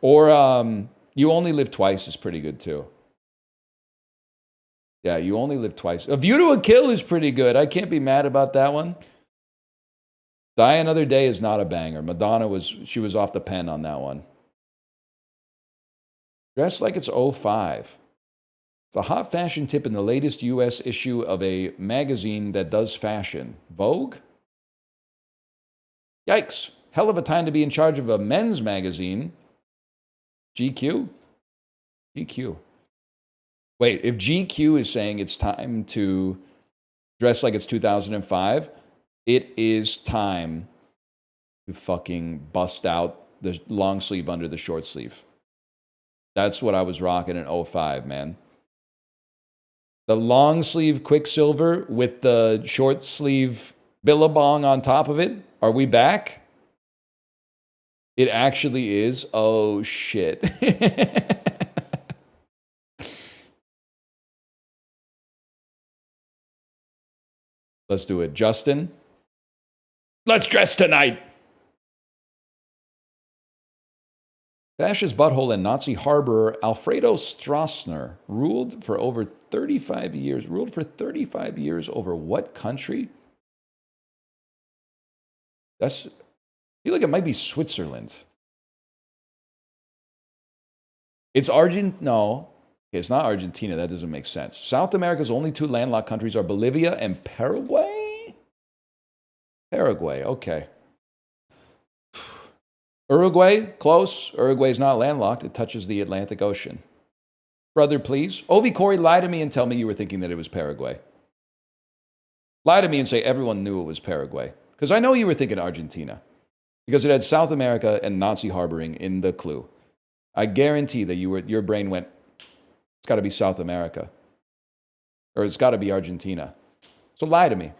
Speaker 1: Or You Only Live Twice is pretty good too. Yeah, You Only Live Twice. A View to a Kill is pretty good. I can't be mad about that one. Die Another Day is not a banger. Madonna was off the pen on that one. Dress like it's '05. It's a hot fashion tip in the latest US issue of a magazine that does fashion. Vogue? Yikes. Hell of a time to be in charge of a men's magazine. GQ? GQ. Wait, if GQ is saying it's time to dress like it's 2005, it is time to fucking bust out the long sleeve under the short sleeve. That's what I was rocking in '05, man. The long sleeve Quicksilver with the short sleeve Billabong on top of it. Are we back? It actually is. Oh, shit. Let's do it. Justin, let's dress tonight. Fascist butthole and Nazi harborer Alfredo Stroessner ruled for over 35 years. Ruled for 35 years over what country? I feel like it might be Switzerland. It's no. It's not Argentina. That doesn't make sense. South America's only two landlocked countries are Bolivia and Paraguay? Paraguay, okay. Uruguay, close. Uruguay's not landlocked. It touches the Atlantic Ocean. Brother, please. Ovi Corey, lie to me and tell me you were thinking that it was Paraguay. Lie to me and say everyone knew it was Paraguay. Because I know you were thinking Argentina. Because it had South America and Nazi harboring in the clue. I guarantee that your brain went, it's got to be South America. Or it's got to be Argentina. So lie to me.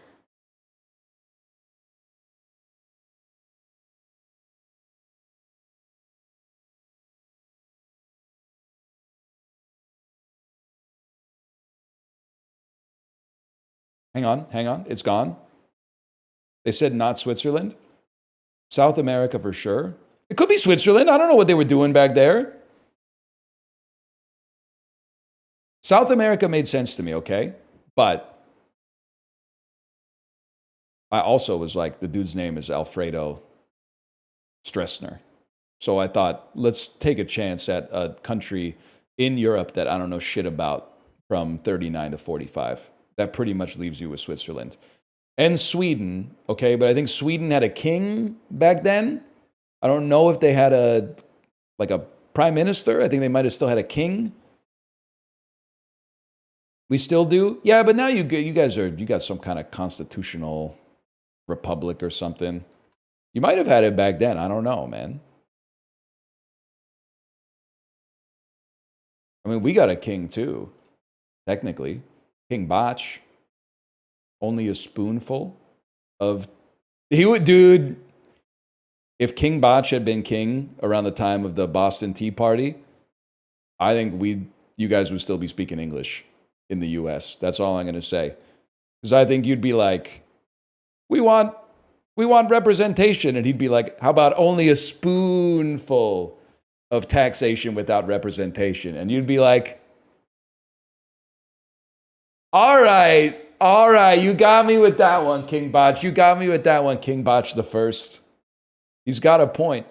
Speaker 1: Hang on. It's gone. They said not Switzerland. South America for sure. It could be Switzerland. I don't know what they were doing back there. South America made sense to me, okay? But I also was like, the dude's name is Alfredo Stroessner. So I thought, let's take a chance at a country in Europe that I don't know shit about from 39 to 45. That pretty much leaves you with Switzerland. And Sweden, okay? But I think Sweden had a king back then. I don't know if they had a prime minister. I think they might have still had a king. We still do? Yeah, but now you got some kind of constitutional republic or something. You might have had it back then. I don't know, man. I mean, we got a king too, technically. King Botch. Only a spoonful of... Dude, if King Botch had been king around the time of the Boston Tea Party, I think you guys would still be speaking English in the US. That's all I'm going to say. Because I think you'd be like, we want representation. And he'd be like, how about only a spoonful of taxation without representation? And you'd be like, all right, you got me with that one, King Botch. You got me with that one, King Botch the First. He's got a point.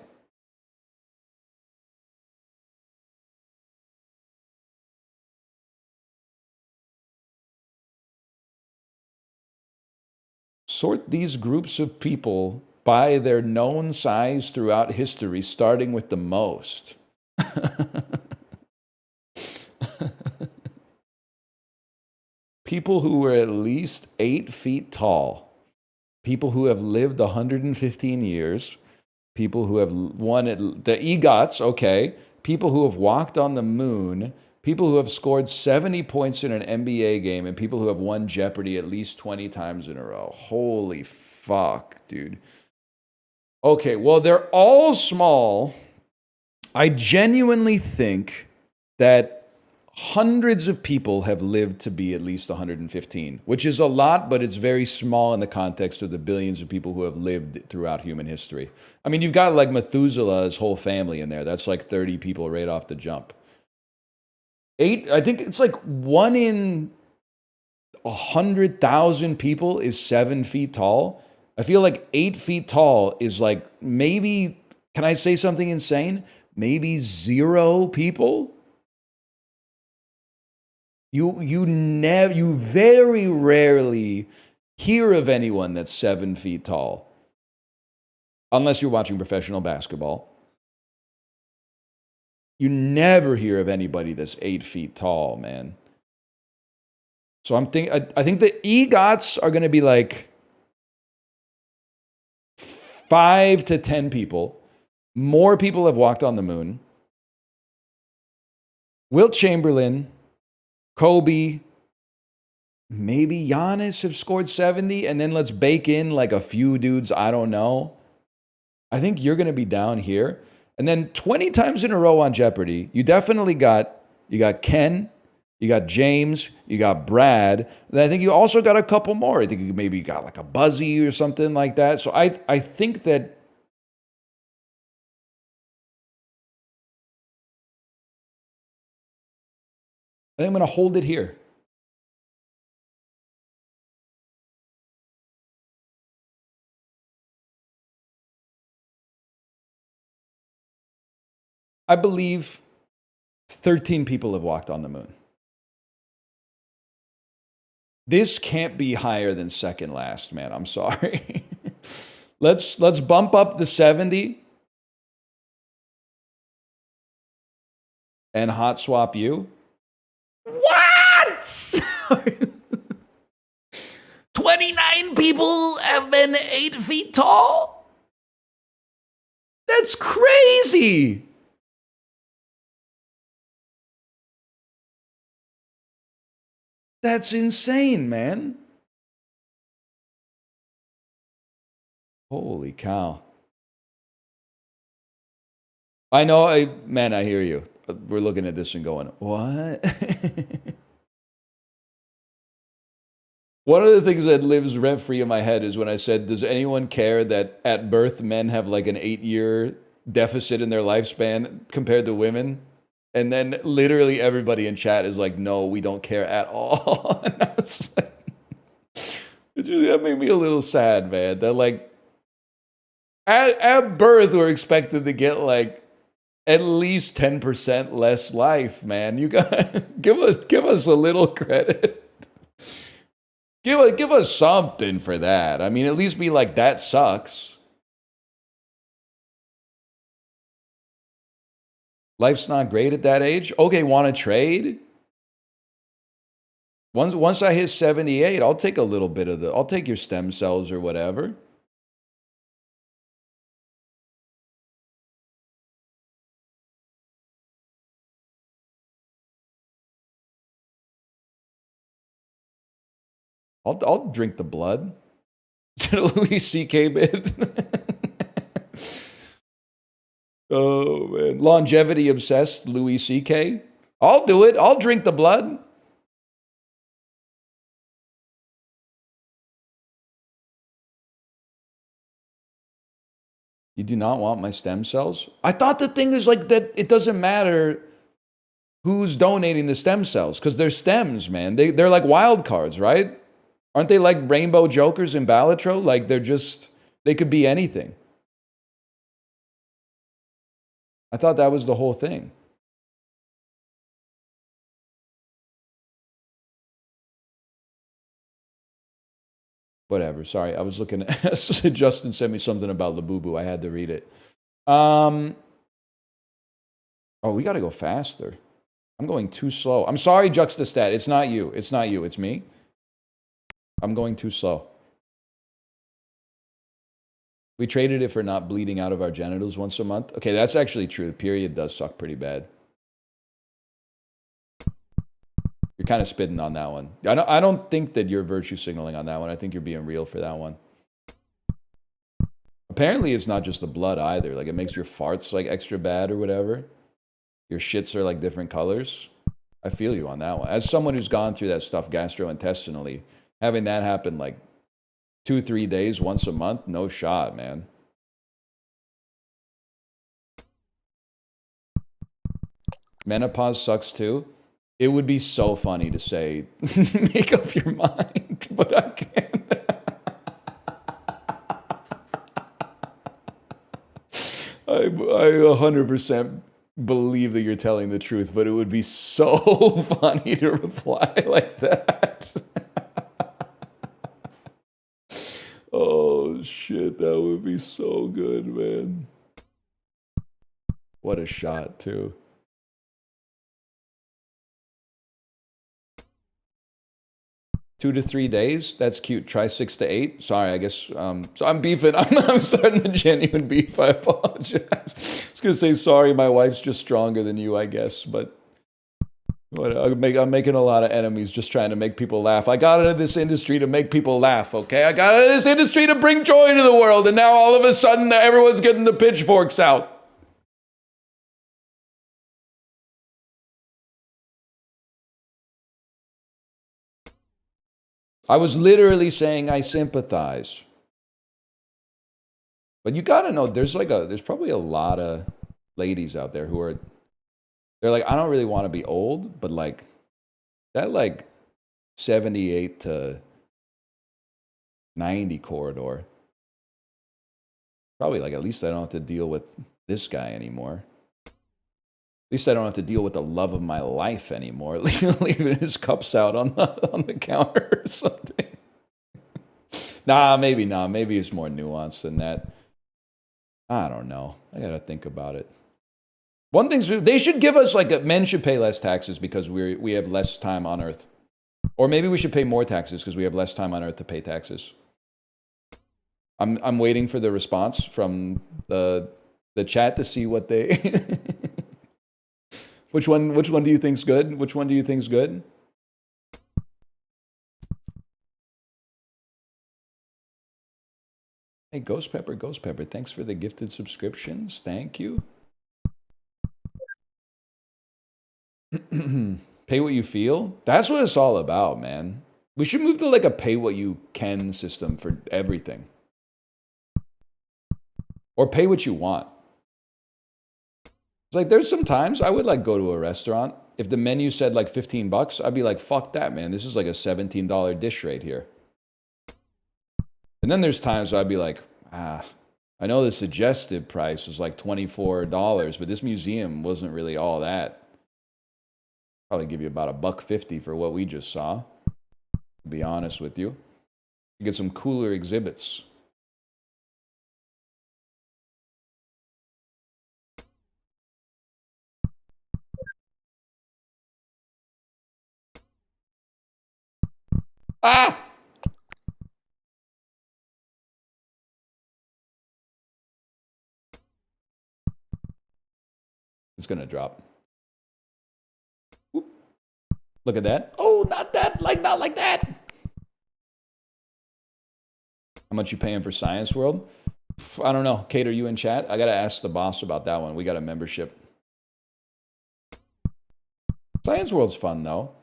Speaker 1: Sort these groups of people by their known size throughout history, starting with the most. People who were at least 8 feet tall. People who have lived 115 years. People who have won the EGOTs, okay. People who have walked on the moon. People who have scored 70 points in an NBA game. And people who have won Jeopardy at least 20 times in a row. Holy fuck, dude. Okay, well, they're all small. I genuinely think that hundreds of people have lived to be at least 115, which is a lot, but it's very small in the context of the billions of people who have lived throughout human history. I mean, you've got like Methuselah's whole family in there. That's like 30 people right off the jump. 8, I think it's like 1 in 100,000 people is 7 feet tall. I feel like 8 feet tall is like maybe, can I say something insane? Maybe 0 people You very rarely hear of anyone that's 7 feet tall. Unless you're watching professional basketball. You never hear of anybody that's 8 feet tall, man. So I think the EGOTs are going to be like 5 to 10 people. More people have walked on the moon. Wilt Chamberlain, Kobe, maybe Giannis have scored 70, and then let's bake in like a few dudes I don't know. I think you're going to be down here. And then 20 times in a row on Jeopardy, you definitely got Ken, you got James, you got Brad. Then I think you also got a couple more. I think you maybe got like a Buzzy or something like that. So I think that I think I'm going to hold it here. I believe 13 people have walked on the moon. This can't be higher than second last, man. I'm sorry. Let's bump up the 70 and hot swap you. What? 29 people have been 8 feet tall? That's crazy. That's insane, man. Holy cow. I know, I hear you. We're looking at this and going, what? One of the things that lives rent-free in my head is when I said, does anyone care that at birth men have like an 8-year deficit in their lifespan compared to women? And then literally everybody in chat is like, no, we don't care at all. And I was like, that made me a little sad, man. That like, at birth, we're expected to get like at least 10% less life, man. You got give us a little credit. Give us something for that. I mean, at least be like, that sucks. Life's not great at that age. Okay, want to trade? Once I hit 78, I'll take a little bit of I'll take your stem cells or whatever. I'll drink the blood. Louis C.K. bit. Oh, man. Longevity obsessed Louis C.K. I'll do it. I'll drink the blood. You do not want my stem cells? I thought the thing is like that it doesn't matter who's donating the stem cells because they're stems, man. They're like wild cards, right? Aren't they like rainbow jokers in Balatro? Like they could be anything. I thought that was the whole thing. Whatever. Sorry, I was looking at Justin sent me something about Labubu. I had to read it. Oh, we got to go faster. I'm going too slow. I'm sorry, Juxtastat. It's not you. It's not you. It's me. I'm going too slow. We traded it for not bleeding out of our genitals once a month. Okay, that's actually true. The period does suck pretty bad. You're kind of spitting on that one. I don't think that you're virtue signaling on that one. I think you're being real for that one. Apparently, it's not just the blood either. Like, it makes your farts, like, extra bad or whatever. Your shits are, like, different colors. I feel you on that one. As someone who's gone through that stuff gastrointestinally, having that happen, like, 2-3 days, once a month, no shot, man. Menopause sucks, too. It would be so funny to say, make up your mind, but I can't. I 100% believe that you're telling the truth, but it would be so funny to reply like that. Oh shit, that would be so good, man. What a shot, too. Two to 3 days? That's cute. Try 6 to 8. Sorry, I guess. So I'm beefing. I'm starting a genuine beef. I apologize. I was going to say, sorry, my wife's just stronger than you, I guess. But I'm making a lot of enemies just trying to make people laugh. I got into this industry to make people laugh, okay? I got into this industry to bring joy to the world. And now all of a sudden, everyone's getting the pitchforks out. I was literally saying I sympathize. But you gotta know, there's probably a lot of ladies out there who are, they're like, I don't really want to be old, but like, that like 78 to 90 corridor, probably like, at least I don't have to deal with this guy anymore. At least I don't have to deal with the love of my life anymore. Leaving his cups out on the counter or something. Nah, maybe not. Maybe it's more nuanced than that. I don't know. I gotta think about it. One thing, they should give us like men should pay less taxes because we have less time on Earth, or maybe we should pay more taxes because we have less time on Earth to pay taxes. I'm waiting for the response from the chat to see what they. Which one do you think's good? Which one do you think's good? Hey, Ghost Pepper, thanks for the gifted subscriptions. Thank you. Pay what you feel? That's what it's all about, man. We should move to like a pay what you can system for everything. Or pay what you want. It's like there's some times I would like go to a restaurant. If the menu said like $15, I'd be like, fuck that, man. This is like a $17 dish right here. And then there's times I'd be like, I know the suggested price was like $24, but this museum wasn't really all that. Probably give you about $1.50 for what we just saw. To be honest with you. You get some cooler exhibits. Ah! It's gonna drop. Whoop. Look at that. Oh, not that. Not like that. How much you paying for Science World? I don't know. Kate, are you in chat? I gotta ask the boss about that one. We got a membership. Science World's fun though.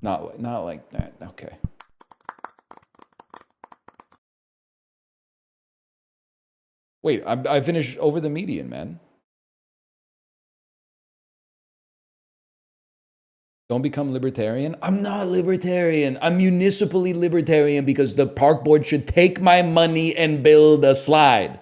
Speaker 1: Not like that. Okay. Wait, I finished over the median, man. Don't become libertarian. I'm not libertarian. I'm municipally libertarian because the park board should take my money and build a slide.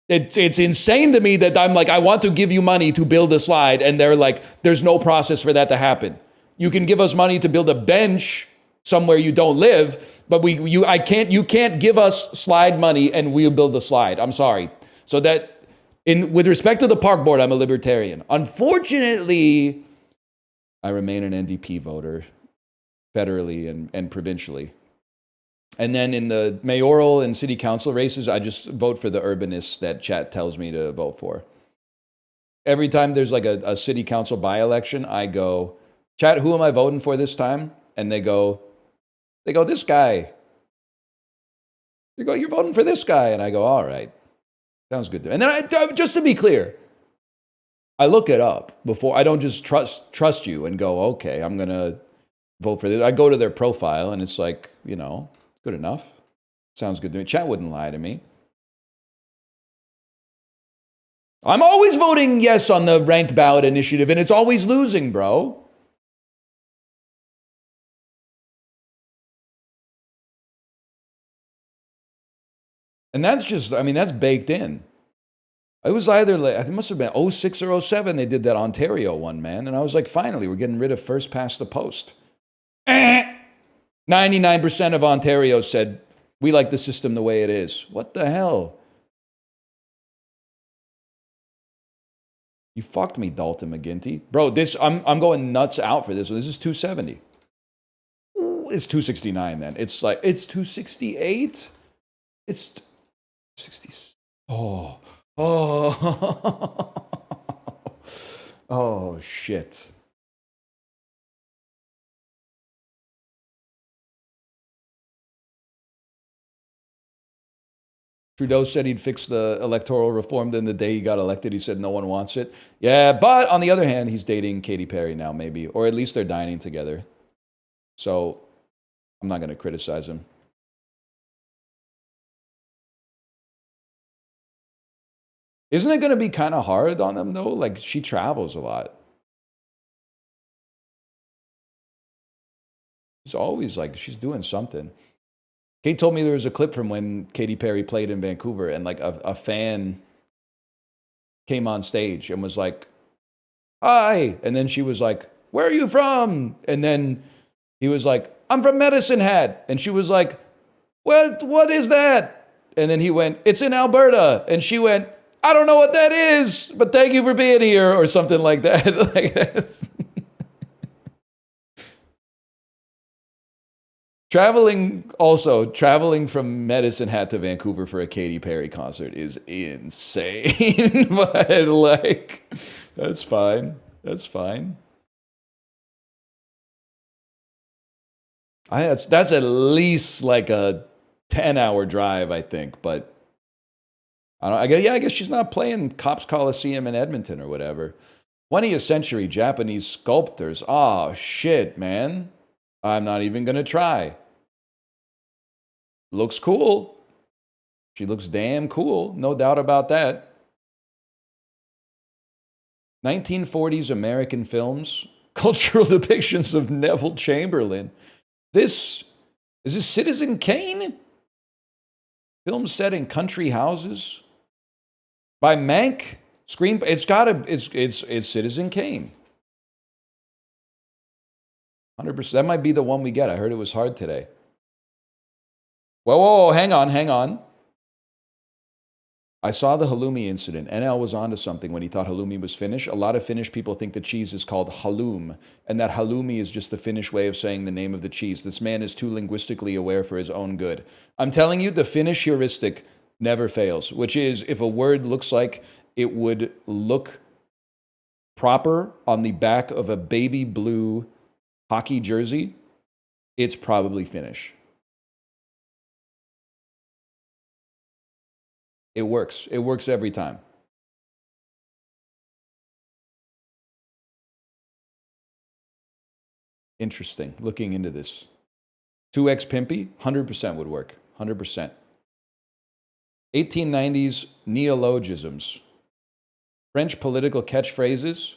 Speaker 1: It's insane to me that I'm like, I want to give you money to build a slide, and they're like, there's no process for that to happen. You can give us money to build a bench somewhere you don't live, but you can't give us slide money and we'll build the slide. I'm sorry. So that with respect to the park board, I'm a libertarian. Unfortunately, I remain an NDP voter federally and provincially. And then in the mayoral and city council races, I just vote for the urbanists that chat tells me to vote for. Every time there's like a city council by-election, I go, chat, who am I voting for this time? And they go, this guy. They go, you're voting for this guy. And I go, all right, sounds good. And then just to be clear, I look it up before. I don't just trust you and go, okay, I'm going to vote for this. I go to their profile and it's like, good enough. Sounds good to me. Chat wouldn't lie to me. I'm always voting yes on the ranked ballot initiative and it's always losing, bro. And that's just, I mean, that's baked in. It was either, like, it must have been 06 or 07 they did that Ontario one, man. And I was like, finally, we're getting rid of first past the post. 99% of Ontario said, we like the system the way it is. What the hell? You fucked me, Dalton McGinty. Bro, this, I'm going nuts out for this one. This is 270. Ooh, it's 269 then. It's like, it's 268? It's 60. Oh. Oh. Oh, shit. Trudeau said he'd fix the electoral reform. Then the day he got elected, he said no one wants it. Yeah, but on the other hand, he's dating Katy Perry now, maybe. Or at least they're dining together. So I'm not going to criticize him. Isn't it going to be kind of hard on them, though? Like, she travels a lot. She's always like, she's doing something. Kate told me there was a clip from when Katy Perry played in Vancouver, and like a fan came on stage and was like, hi. And then she was like, where are you from? And then he was like, I'm from Medicine Hat. And she was like, what is that? And then he went, it's in Alberta. And she went, I don't know what that is, but thank you for being here, or something like that. Like that's traveling from Medicine Hat to Vancouver for a Katy Perry concert is insane. But like, that's fine. That's fine. That's at least like a 10-hour drive, I think. But I guess she's not playing Cops Coliseum in Edmonton or whatever. 20th century Japanese sculptors. Oh shit, man. I'm not even gonna try. Looks cool. She looks damn cool, no doubt about that. 1940s American films, cultural depictions of Neville Chamberlain. Is this Citizen Kane? Film set in country houses by Mank. It's Citizen Kane. 100%. That might be the one we get. I heard it was hard today. Whoa, hang on. I saw the halloumi incident. NL was onto something when he thought halloumi was Finnish. A lot of Finnish people think the cheese is called halloum, and that halloumi is just the Finnish way of saying the name of the cheese. This man is too linguistically aware for his own good. I'm telling you, the Finnish heuristic never fails, which is if a word looks like it would look proper on the back of a baby blue hockey jersey, it's probably Finnish. It works. It works every time. Interesting. Looking into this. 2x Pimpy, 100% would work. 100%. 1890s neologisms. French political catchphrases.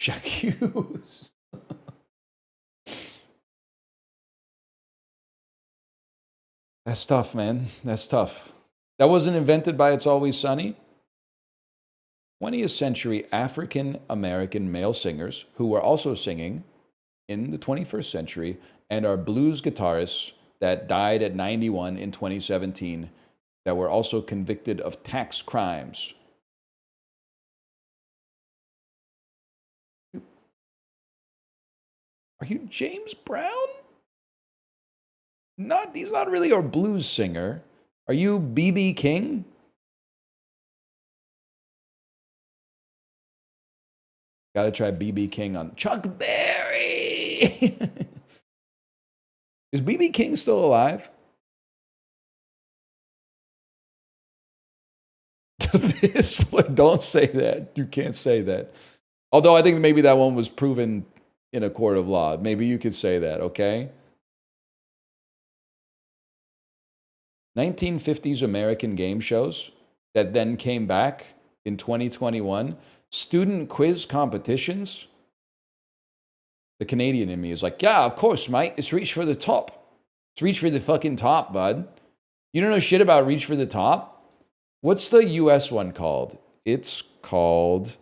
Speaker 1: J'accuse. That's tough, man. That's tough. That wasn't invented by It's Always Sunny. 20th century African American male singers who were also singing in the 21st century and are blues guitarists that died at 91 in 2017 that were also convicted of tax crimes. Are you James Brown? He's not really a blues singer. Are you B.B. King? Gotta try B.B. King on Chuck Berry. Is B.B. King still alive? Don't say that. You can't say that. Although I think maybe that one was proven in a court of law. Maybe you could say that, okay? 1950s American game shows that then came back in 2021. Student quiz competitions. The Canadian in me is like, yeah, of course, mate. It's reach for the top. It's reach for the fucking top, bud. You don't know shit about reach for the top? What's the US one called? It's called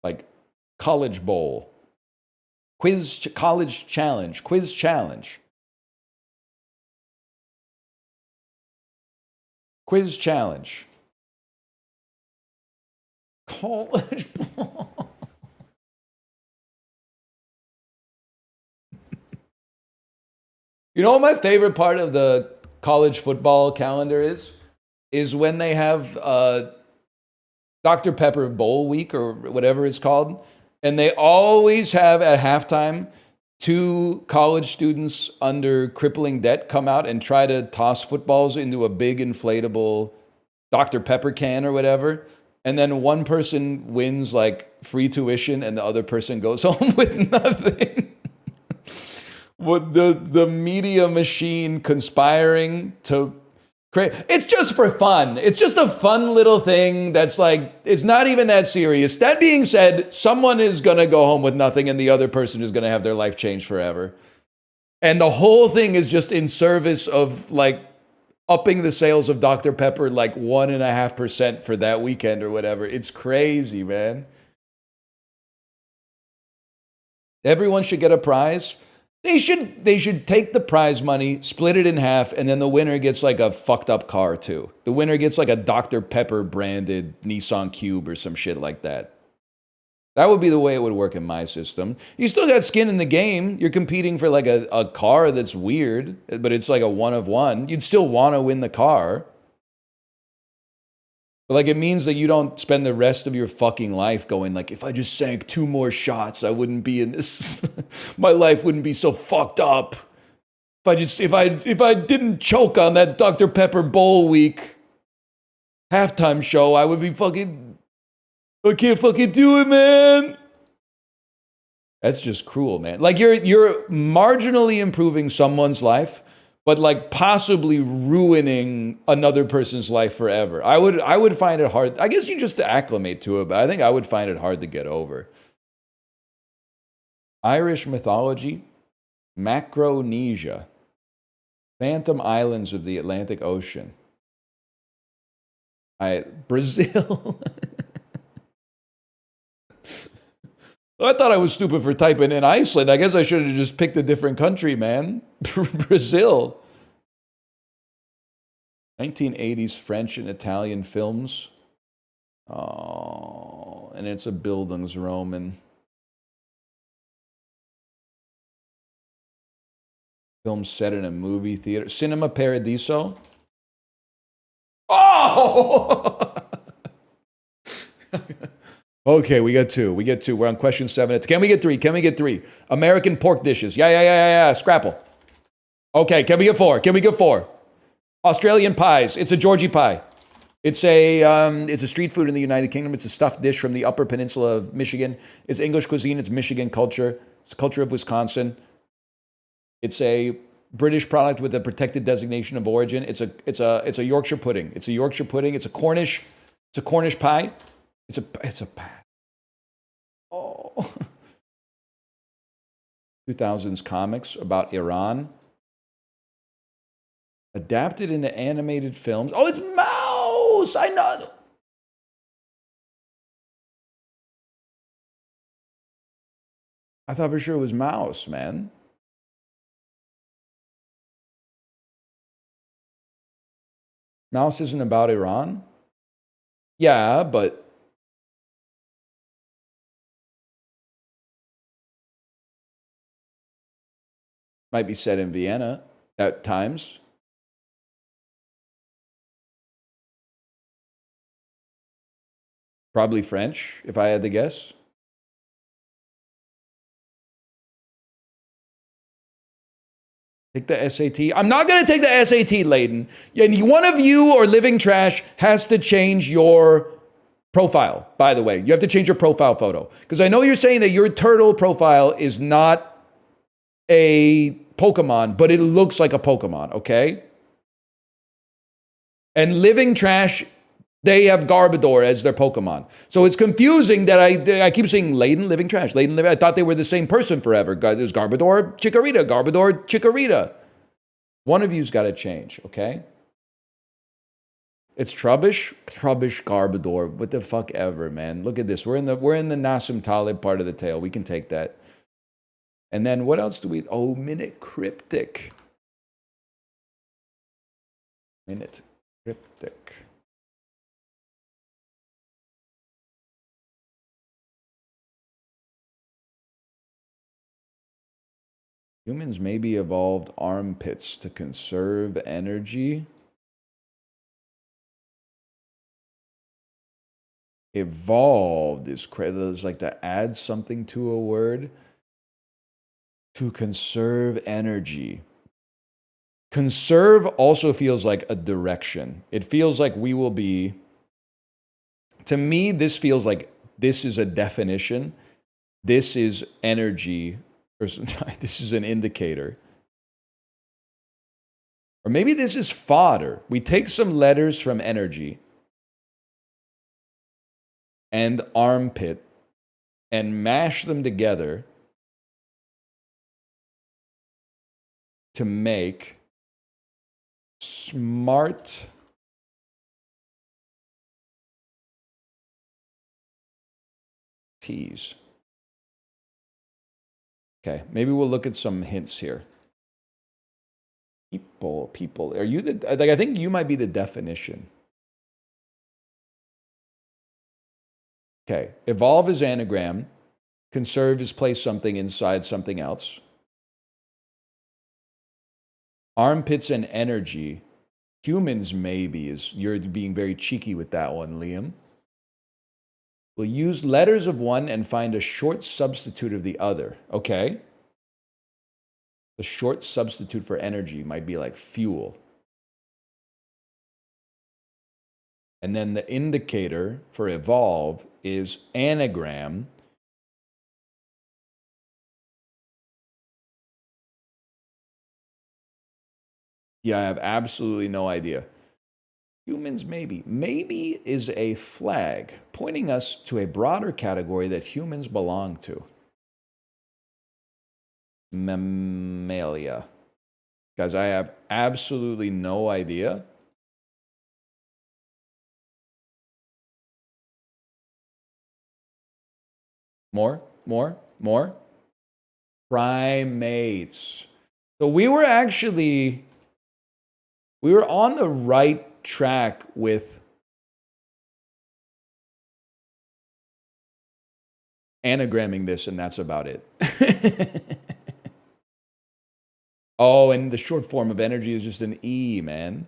Speaker 1: like College Bowl. College Challenge. Quiz Challenge. Quiz Challenge. College Bowl. You know what my favorite part of the college football calendar is? Is when they have Dr. Pepper Bowl Week or whatever it's called. And they always have at halftime 2 college students under crippling debt come out and try to toss footballs into a big inflatable Dr. Pepper can or whatever. And then one person wins like free tuition and the other person goes home with nothing. What the media machine conspiring to create. It's just for fun. It's just a fun little thing that's like, it's not even that serious. That being said, someone is going to go home with nothing and the other person is going to have their life changed forever. And the whole thing is just in service of like upping the sales of Dr. Pepper like 1.5% for that weekend or whatever. It's crazy, man. Everyone should get a prize. They should take the prize money, split it in half, and then the winner gets like a fucked up car too. The winner gets like a Dr. Pepper branded Nissan Cube or some shit like that. That would be the way it would work in my system. You still got skin in the game. You're competing for like a car that's weird, but it's like a one of one. You'd still want to win the car. But like it means that you don't spend the rest of your fucking life going like, if I just sank 2 more shots, I wouldn't be in this. My life wouldn't be so fucked up. If I didn't choke on that Dr. Pepper Bowl Week halftime show, I would be fucking. I can't fucking do it, man. That's just cruel, man. Like you're marginally improving someone's life, but like possibly ruining another person's life forever. I would find it hard. I guess you just acclimate to it, but I think I would find it hard to get over. Irish mythology, Macronesia, Phantom Islands of the Atlantic Ocean. Brazil. I thought I was stupid for typing in Iceland. I guess I should have just picked a different country, man. Brazil. 1980s French and Italian films. Oh, and it's a Bildungsroman. Film set in a movie theater. Cinema Paradiso. Oh! Okay, we got 2. We're on question 7. Can we get 3? American pork dishes. Yeah. Scrapple. Okay, can we get 4? Australian pies. It's a Georgie pie. It's a street food in the United Kingdom. It's a stuffed dish from the Upper Peninsula of Michigan. It's English cuisine. It's Michigan culture. It's the culture of Wisconsin. It's a British product with a protected designation of origin. It's a Yorkshire pudding. It's a Cornish pie. It's a pie. Oh. 2000s comics about Iran. Adapted into animated films. Oh, it's Mouse! I know. I thought for sure it was Mouse, man. Mouse isn't about Iran? Yeah, but might be set in Vienna at times. Probably French, if I had to guess. Take the SAT. I'm not going to take the SAT, Layden. And one of you or Living Trash has to change your profile, by the way. You have to change your profile photo. Because I know you're saying that your turtle profile is not a Pokemon, but it looks like a Pokemon, okay? And Living Trash They have Garbodor as their Pokemon. So it's confusing that I keep saying Laden, Living Trash. Laden, Living. I thought they were the same person forever. There's Garbodor, Chikorita. Garbodor, Chikorita. One of you's got to change, okay? It's Trubbish, Garbodor. What the fuck ever, man. Look at this. We're in the Nassim Talib part of the tail. We can take that. And then what else do we... Oh, Minute Cryptic. Minute Cryptic. Humans maybe evolved armpits to conserve energy. Evolved is like to add something to a word. To conserve energy. Conserve also feels like a direction. It feels like we will be... To me, this feels like this is a definition. This is energy. Or this is an indicator. Or maybe this is fodder. We take some letters from energy and armpit and mash them together to make smart teas. Okay, maybe we'll look at some hints here. People. Are you the... Like, I think you might be the definition. Okay, evolve is anagram. Conserve is place something inside something else. Armpits and energy. Humans maybe is... You're being very cheeky with that one, Liam. We'll use letters of one and find a short substitute of the other. Okay. The short substitute for energy might be like fuel. And then the indicator for evolve is anagram. Yeah, I have absolutely no idea. Humans maybe. Maybe is a flag pointing us to a broader category that humans belong to. Mammalia. Guys, I have absolutely no idea. More. Primates. So we were on the right track with anagramming this, and that's about it. Oh, and the short form of energy is just an E, man.